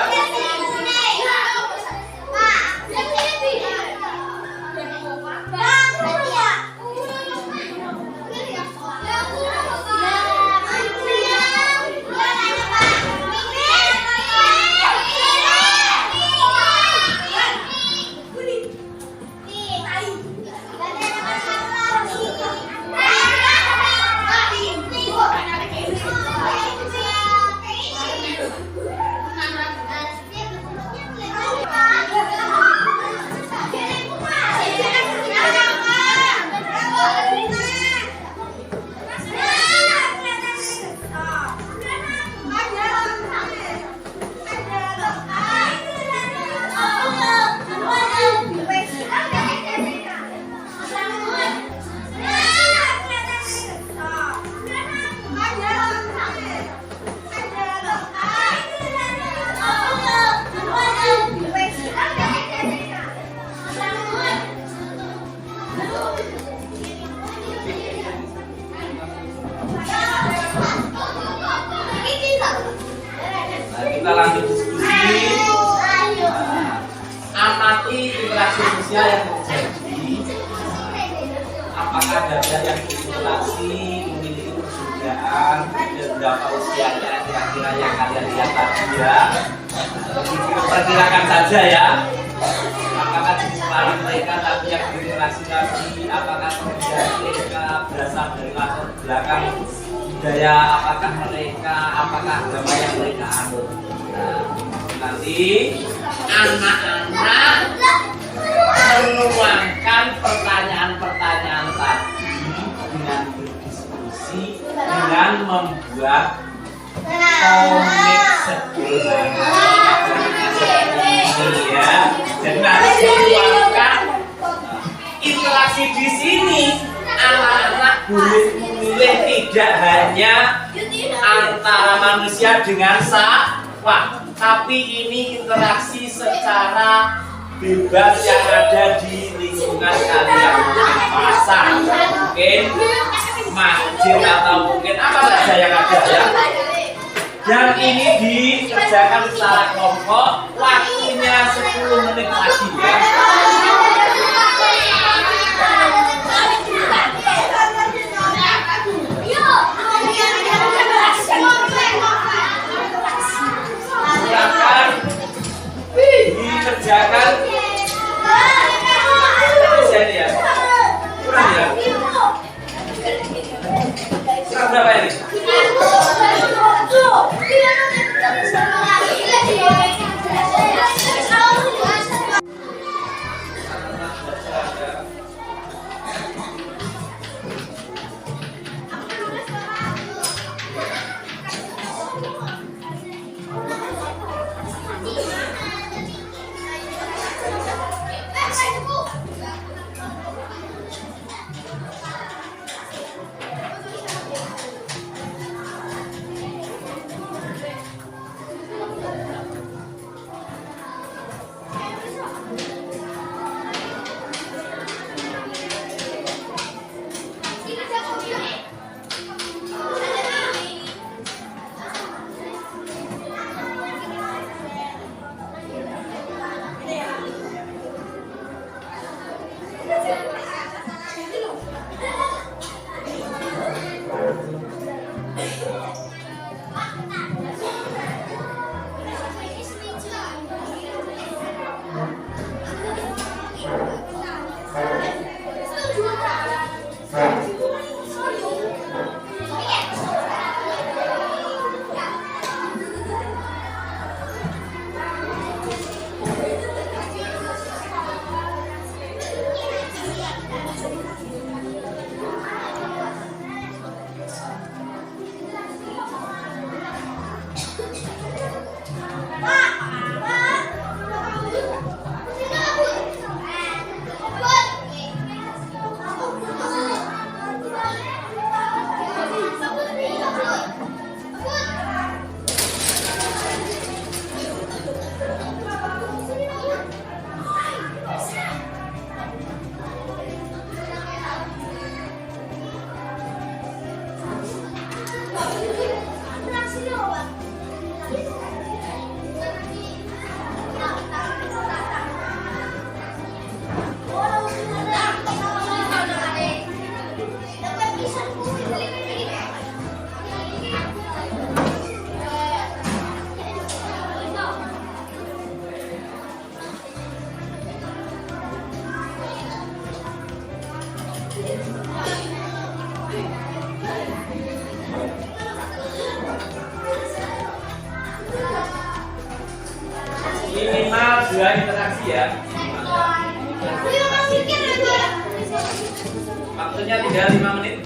Kita lanjut diskusi. Amati interaksi sosial yang terjadi. Apakah ada yang berinteraksi, memiliki perbedaan, dan berapa usianya kira-kira yang kalian lihat tadi ya. Perkirakan saja ya. Apakah jenis lain mereka tadi yang berinteraksi tadi, apakah perbedaan mereka berasal dari latar belakang budaya, apakah agama yang mereka anut. Nanti anak-anak menuangkan pertanyaan-pertanyaan tadi dengan berdiskusi, dengan membuat komik sederhana. meluangkan interaksi di sini. Anak-anak boleh memilih tidak hanya antara manusia dengan sawah, tapi ini interaksi secara bebas yang ada di lingkungan kalian. Mungkin pasar, mungkin masjid, atau mungkin apa saja yang ada ya. Dan ini dikerjakan secara kelompok. Waktunya 10 menit lagi ya. Silakan dikerjakan. Bisa ini ya. Kurang ya. Kurang berapa ini? Minimal 2 interaksi ya. Waktunya tinggal 5 menit.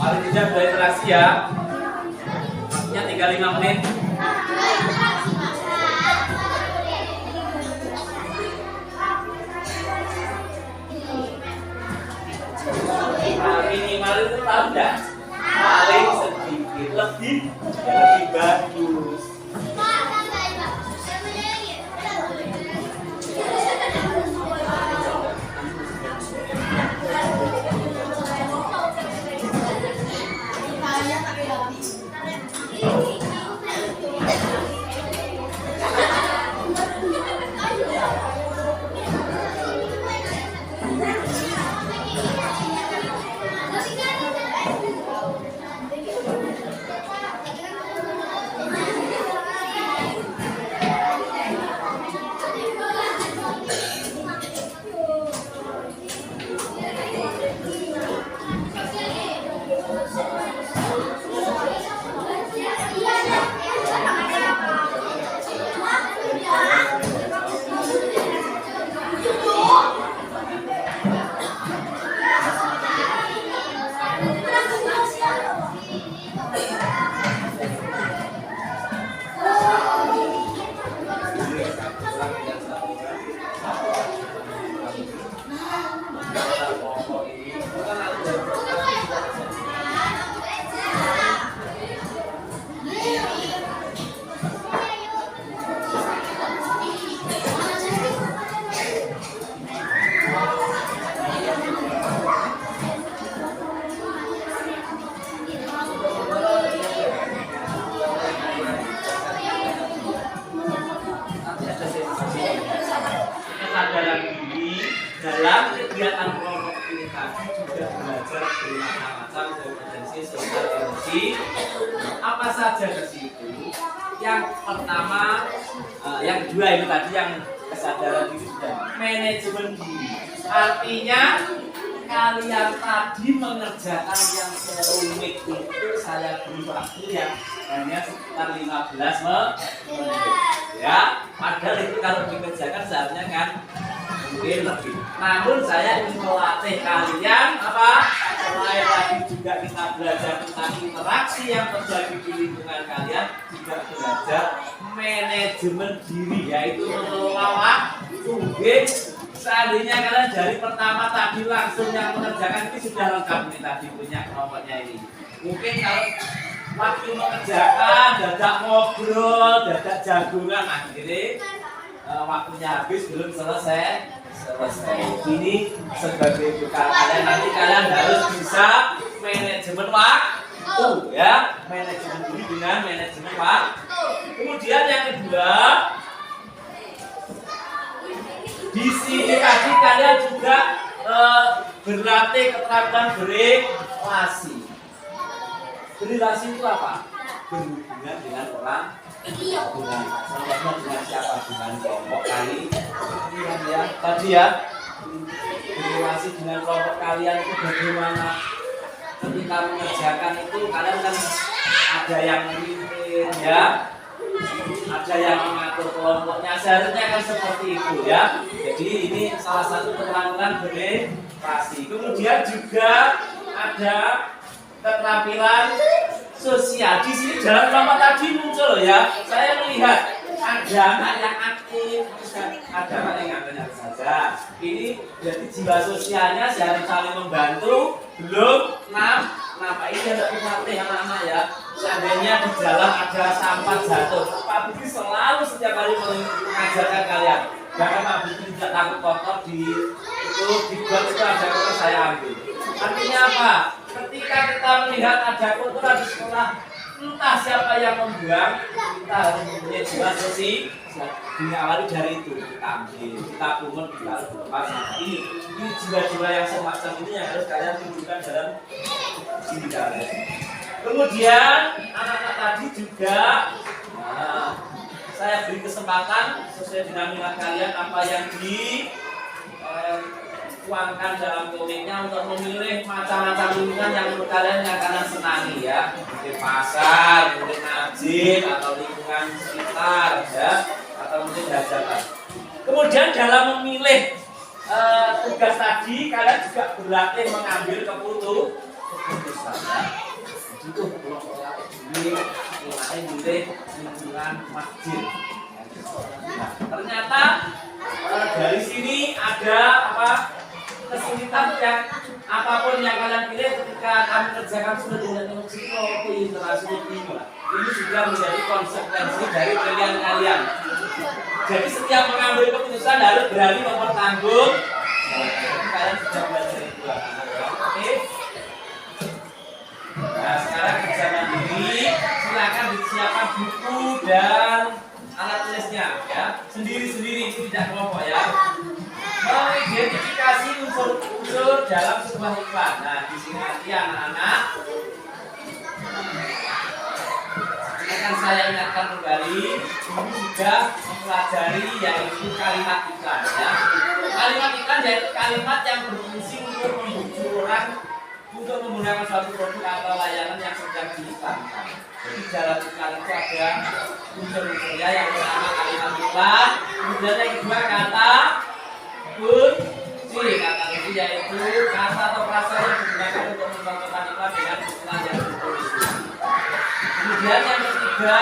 Paling tidak 2 interaksi ya. Waktunya tinggal 5 menit. Minimal itu tahu enggak? Paling sedikit lebih bagus. bersih. Apa saja bersih itu? Yang pertama, yang kedua itu tadi yang kesadaran diri sudah manajemen diri. Artinya kalian tadi mengerjakan yang serumit itu saya beri waktu yang hanya sekitar 15 menit. Ya, padahal itu kalau dikerjakan seharusnya kan mungkin lebih. Namun saya ingin melatih kalian apa? Selain tadi juga kita belajar tentang interaksi yang terjadi di lingkungan kalian, juga belajar manajemen diri, yaitu mengelola waktu. Seandainya kalian dari pertama tadi langsung yang mengerjakan ini sudah lengkap nih tadi punya kelompoknya ini. Mungkin kalau waktu mengerjakan, dadak ngobrol, dadak jagungan, akhirnya waktunya habis belum selesai. Ini sebagai bekal kalian, nanti kalian harus bisa manajemen waktu, ya, manajemen diri dengan manajemen waktu. Kemudian yang kedua, di sini tadi kalian juga berlatih keterampilan berrelasi. Berrelasi itu apa? Berhubungan dengan orang, dengan contohnya dengan siapa, dengan kelompok kali, ya tadi ya. Berrelasi dengan kelompok kalian itu bagaimana? Ketika mengerjakan itu kalian kan ada yang memimpin, ya. Ada yang mengatur kelompoknya, seharusnya kan seperti itu ya. Jadi ini salah satu keterampilan berrelasi. Kemudian juga ada keterampilan sosial. Di sini dalam kelompok tadi muncul ya. Saya melihat ada anak yang aktif, ada anak yang nggak saja. Ini jadi jiwa sosialnya harus saling membantu. Belum kenapa ini ada pelatih anak-anak ya. Seandainya di jalan ada sampah jatuh, Pak Budi selalu setiap hari mengajarkan kalian. Jangan Pak Budi tidak takut kotor di got itu ada kotor saya ambil. Artinya apa? Ketika kita melihat ada kotoran di sekolah, entah siapa yang membuang, kita harus mempunyai jiwa sosial. Diawali dari itu kita ambil, kita pungut, kita lepas. Ini jiwa-jiwa yang semacam ini yang harus kalian tunjukkan dalam diri kalian. Kemudian anak-anak tadi juga saya beri kesempatan sesuai dengan minat kalian apa yang dituangkan dalam komiknya untuk memilih macam-macam lingkungan yang menurut kalian yang kalian senangi ya. Mungkin pasar, mungkin masjid atau lingkungan sekitar ya, atau mungkin hajatan. Kemudian dalam memilih tugas tadi kalian juga berlatih mengambil keputusan ya. Itu ini lingkungan masjid. Nah, ternyata dari sini ada apa kesulitan yang apapun yang kalian pilih ketika kami kerjakan sudah tidak menguji interaksi ini sudah menjadi konsekuensi dari pilihan kalian. Jadi setiap mengambil keputusan harus berani mempertanggung. Kalian sudah belajar itu oke. Nah sekarang kerja mandiri, silakan disiapkan buku dan alat tulisnya ya, sendiri-sendiri itu tidak kelompok ya. Mengidentifikasi unsur-unsur dalam sebuah iklan. Nah di sini nanti anak-anak akan saya ingatkan kembali, ini sudah mempelajari yaitu kalimat iklan ya. Kalimat iklan yaitu kalimat yang berfungsi untuk membujuk orang untuk menggunakan suatu produk atau layanan yang sedang diiklankan. Jadi dalam iklan itu ada unsur-unsurnya, yang pertama kalimat iklan, kemudian yang kedua kata kunci. Kata kunci yaitu kata atau frasa yang digunakan untuk mencontohkan iklan dengan iklan yang ditulis. Kemudian yang ketiga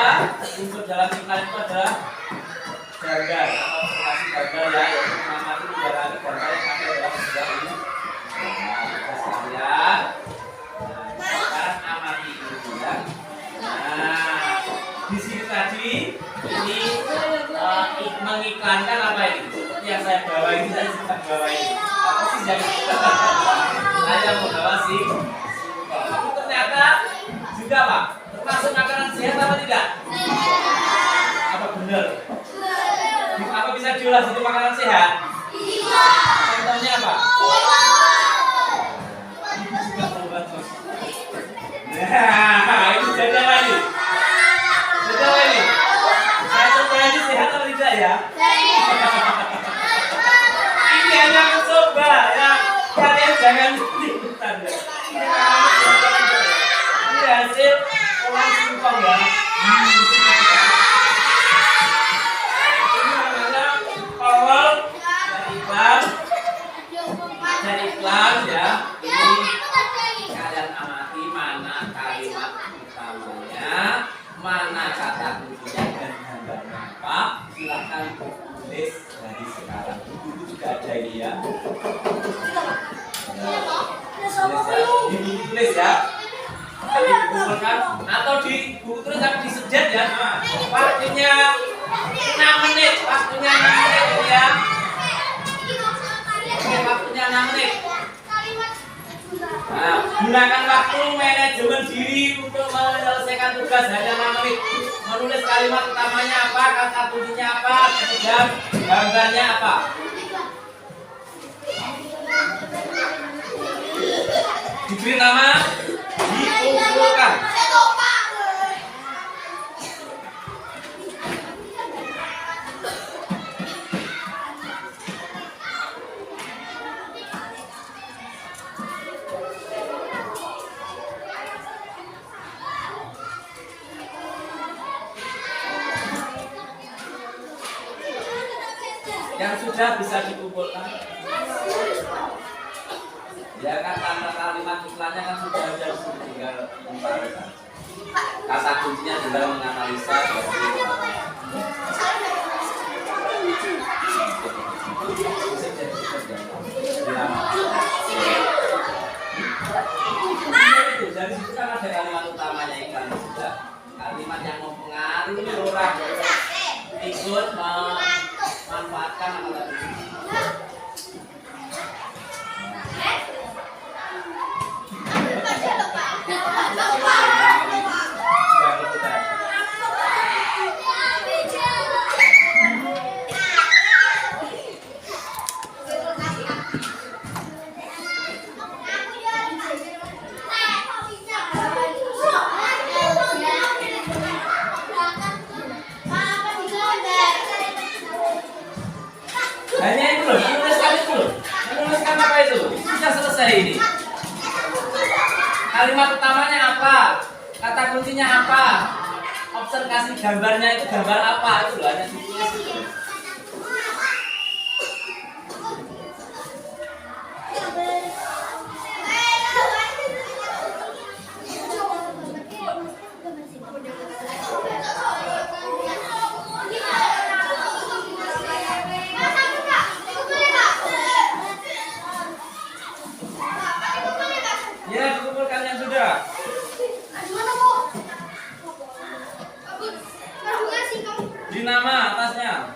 unsur dalam iklan itu adalah gambar atau lokasi gambar ya, yaitu mengamati gambar yang ada dalam sebuah ini. Sekalian, sekarang amati dulu ya. Nah, di sini tadi ini mengiklankan apa ini? Seperti yang saya bawa ini, saya suka bawa ini. Apa sih yang saya membawa sih? Tapi ternyata juga Pak, termasuk makanan sehat apa tidak? Apa benar? Apa bisa diolah jadi makanan sehat? Iya. Contohnya apa? Nah, jangan ikutan ya. Ini hasil olahan singkong ya. Ini namanya kolol dari iklan ya. Ini kalian amati mana kalimat utamanya, mana kata kuncinya dan gambarnya apa. Silakan tulis dari sekarang. Buku juga ada ini ya. Ditulis ya. Dikumpulkan atau di buku tulis tapi disedet ya. Waktunya 6 menit. Waktunya 6 menit ya. Oke, waktunya 6 menit. Nah, gunakan waktu manajemen diri untuk menyelesaikan tugas hanya 6 menit. Menulis kalimat utamanya apa, kata kuncinya apa, kemudian gambarnya apa. Diberi nama, dikumpulkan. Yang sudah bisa dikumpulkan. Ya kan karena kalimat iklannya kan sudah ada, tinggal menganalisa. Kata kuncinya tinggal menganalisa dari situ kan ada kalimat utamanya iklan sudah. Kalimat yang mempengaruhi orang ikut memanfaatkan kata kunci. Hanya itu loh, menuliskan itu loh. Menuliskan apa itu? Sudah selesai ini. Kalimat utamanya apa? Kata kuncinya apa? Observasi gambarnya itu gambar apa? Itu loh, hanya ditulis itu. Ya, dikumpulkan yang sudah. Di nama atasnya.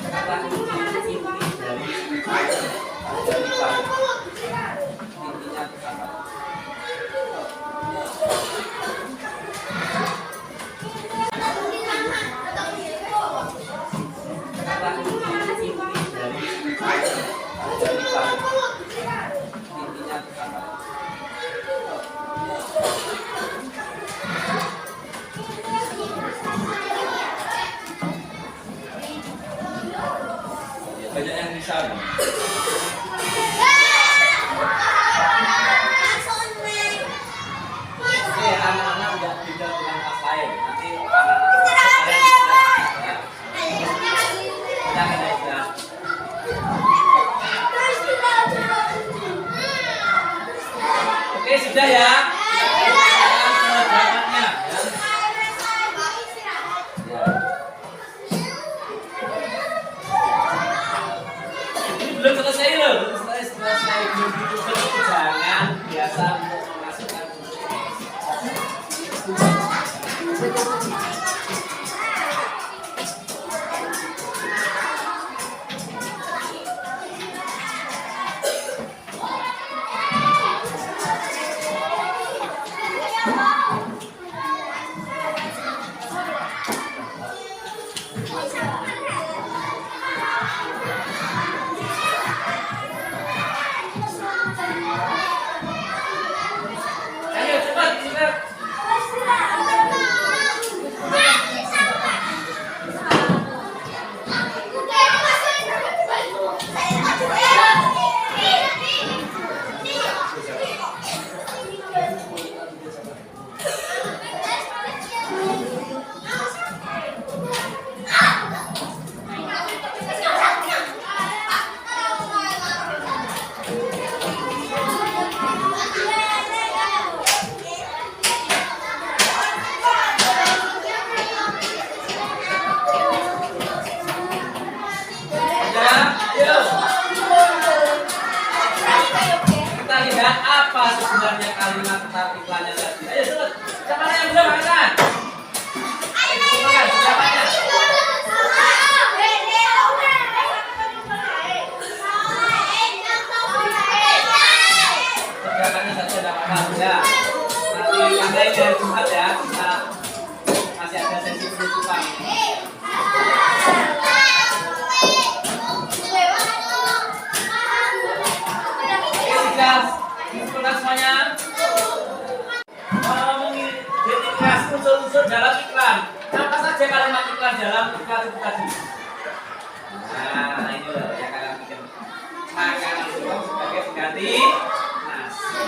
Kata kunci inti dari iklan. Intinya apa? Kata kunci inti dari iklan. Intinya apa? Banyak yang bisa nih. Oke, anak-anak udah tidak dengan kelas lain. Nanti anak-anak kalian sudah ya. Sudah. Oke, sudah ya. Jawabannya ya. Belum selesai loh, belum selesai belum gitu jangan biasa untuk memasukkan. Kita lihat apa sebenarnya kalimat iklannya tadi. Ayo sebut. Siapa yang belum makan? Makan. Siapanya? Kerjakannya saja tidak apa-apa ya. Nanti yang lain dari Jumat ya. Kita masih ada sesi penutupan. Sudah semuanya mengidentifikasi unsur-unsur dalam iklan. Apa saja kalimat iklan dalam iklan itu tadi? Nah, ini loh yang kalian pikir. Makanan singkong sebagai pengganti nasi.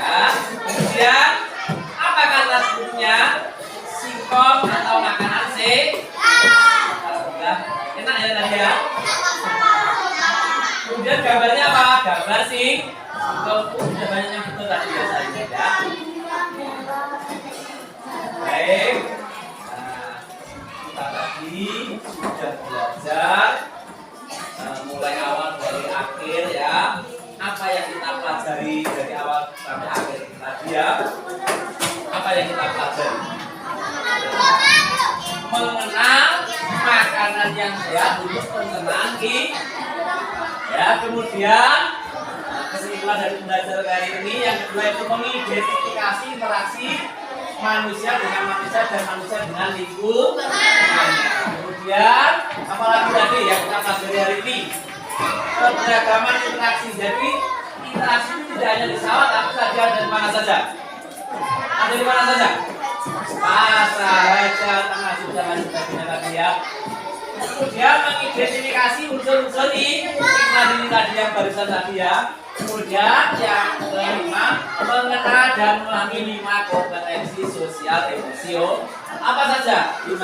Ya. Kemudian apa kata sebutnya? Singkong atau makanan Alhamdulillah. Enak ya tadi ya. Kemudian gambarnya apa? Gambar singkong. Sudah banyak yang betul tadi ya saya ya. Baik. Nah, kita tadi sudah belajar mulai awal dari akhir ya. Apa yang kita pelajari dari awal sampai akhir tadi ya? Apa yang kita pelajari? Mengenal makanan yang sehat untuk pencernaan ya. Kemudian kesimpulan dari pembelajaran kali ini yang kedua itu mengidentifikasi interaksi manusia dengan manusia dan manusia dengan lingkungan. Kemudian apalagi tadi yang kita pelajari hari ini keberagaman interaksi. Jadi interaksi itu tidak hanya di sawah tapi tadi ada di mana saja. Ada di mana saja? Pasar, hajat, tengah jalan sebagainya tadi ya. Kemudian mengidentifikasi unsur-unsur iklan tadi yang barusan tadi ya. Kemudian yang kelima, mengenal dan memahami 5 kompetensi sosial emosional. Apa saja 5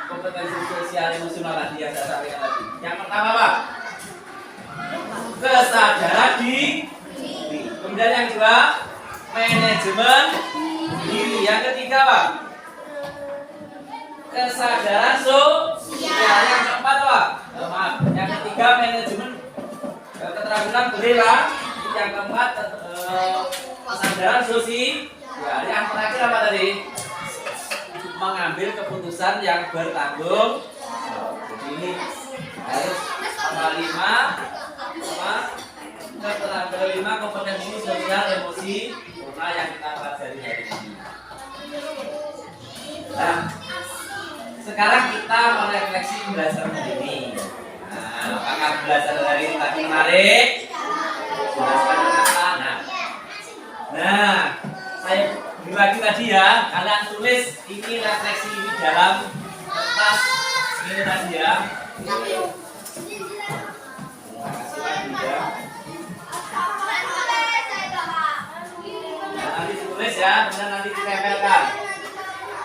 kompetensi sosial emosional tadi yang saya sampaikan tadi? Yang pertama apa? Kesadaran diri. Kemudian yang kedua, manajemen diri. Yang ketiga apa? Kesadaran sosial. Yang keempat apa? Maaf. Yang ketiga manajemen keterampilan perilaku. Yang keempat kesadaran sosial. Yang terakhir apa tadi? Mengambil keputusan yang bertanggung jawab. Jadi ini harus lima keterampilan 5 kompetensi sosial emosi yang kita pelajari hari ini. Nah, sekarang kita merefleksi pembelajaran hari ini. Nah, apakah belajar dari tadi menarik? Jelaskan apa? Nah, saya bagi tadi ya, kalian tulis ini refleksi ini dalam kertas ini tadi ya. Terima kasih lagi ya. Nah, nanti ditulis ya, kemudian nanti ditempelkan.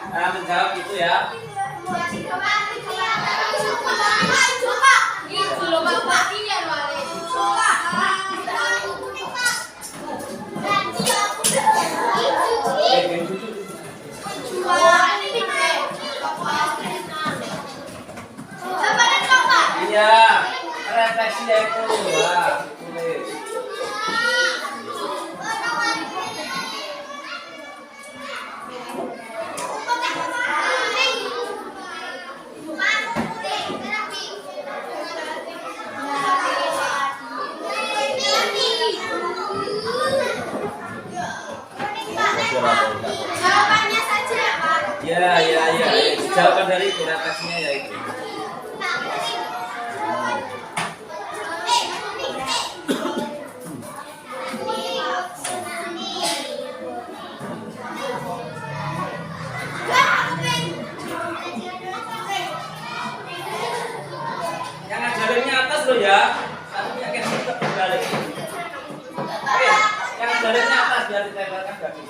Nah, menjawab itu ya. Iya, refleksi itu ya, tulis. Jawabannya saja, Pak. Ya. Jawaban dari refleksinya ya itu. Yang ngajarinnya atas loh ya. Tapi yakin tetap berbalik. Oke, yang ngajarinnya atas biar ditempelkan bagus.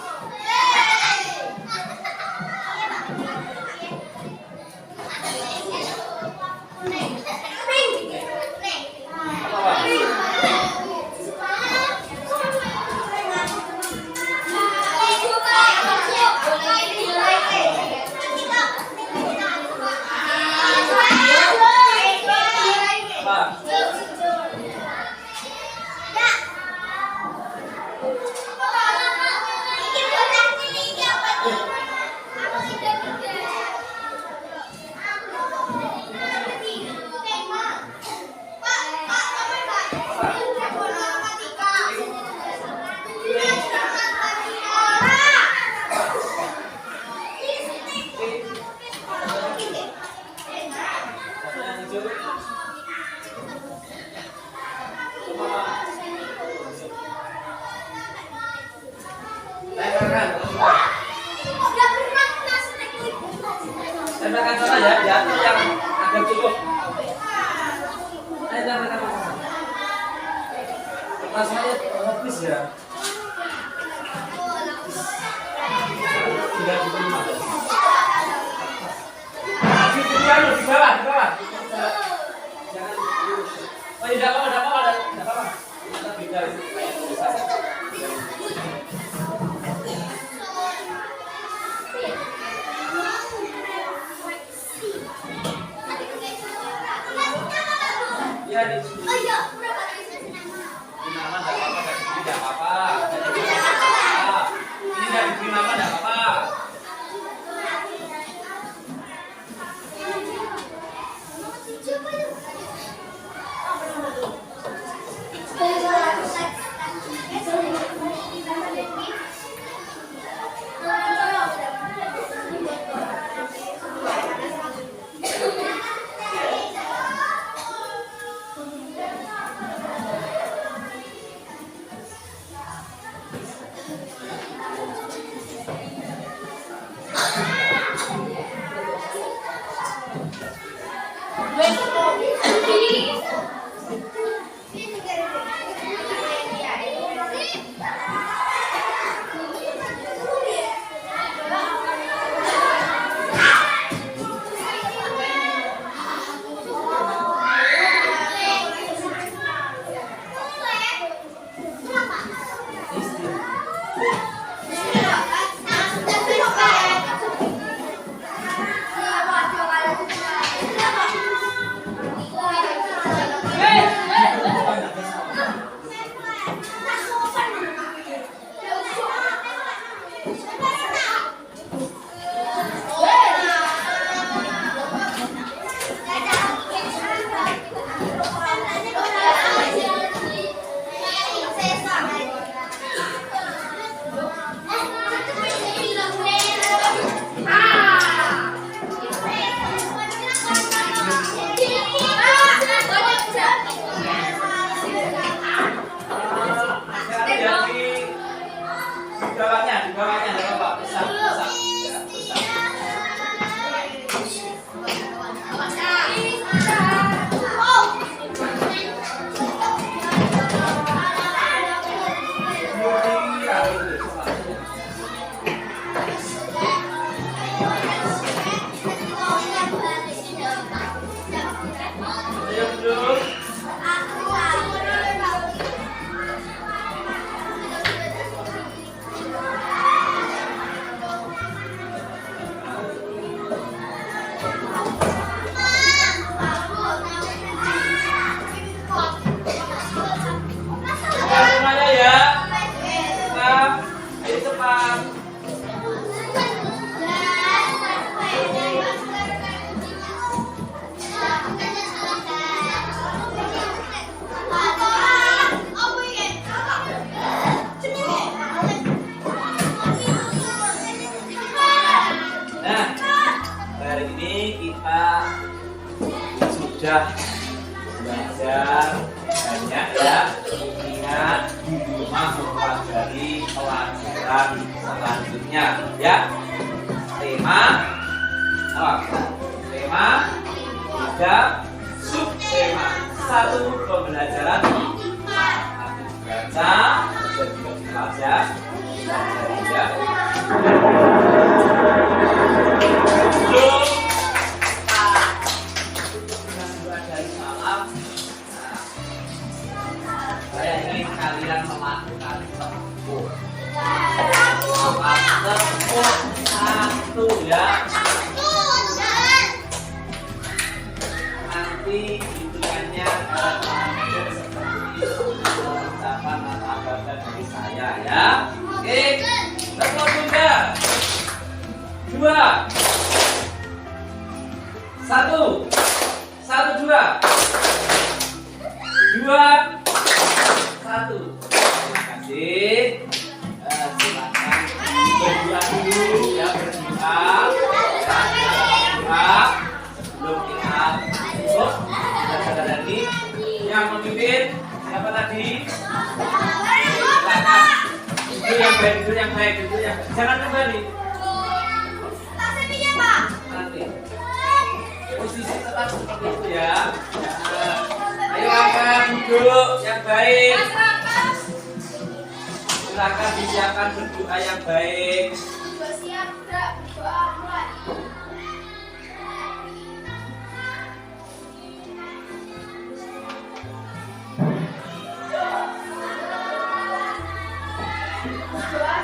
Tembakan sana ya, jatuh yang agak cukup. Ayo tembakan. Rasanya habis ya. Sudah diterima. Di bawah. Jangan. Oh, tidak apa-apa. Kita beda bisa. Ya, di sini. Oh iya, Di nama tidak apa-apa. Ini tidak diberi nama tidak apa-apa. Di bawahnya, nggak apa-apa. Besar. Ya, besar. Semuanya ya. Ayo cepat. Nah, hari ini kita sudah belajar banyak ya. Ingat di rumah mempelajari pelajaran selanjutnya ya. Tema apa? Tema 3, subtema 1 pembelajaran baca dan juga belajar ya. Saya ingin kalian melakukan tepuk satu ya. Nanti hitungannya seperti ucapan nama badan dari saya ya. Oke, satu tunda. 2 1 1 2 2 1. Terima kasih. Silakan berdoa dulu ya, berdoa. Berdoa sebelum kita masuk. Saudara ini yang memimpin siapa tadi? Silakan. Itu yang baik, itu yang baik, itu yang baik. Jangan kembali. Nanti. Posisi tetap seperti itu ya. Ayo angkat duduk yang baik. Silakan disiapkan berdoa yang baik. Siap, berdoa mulai. Berdoa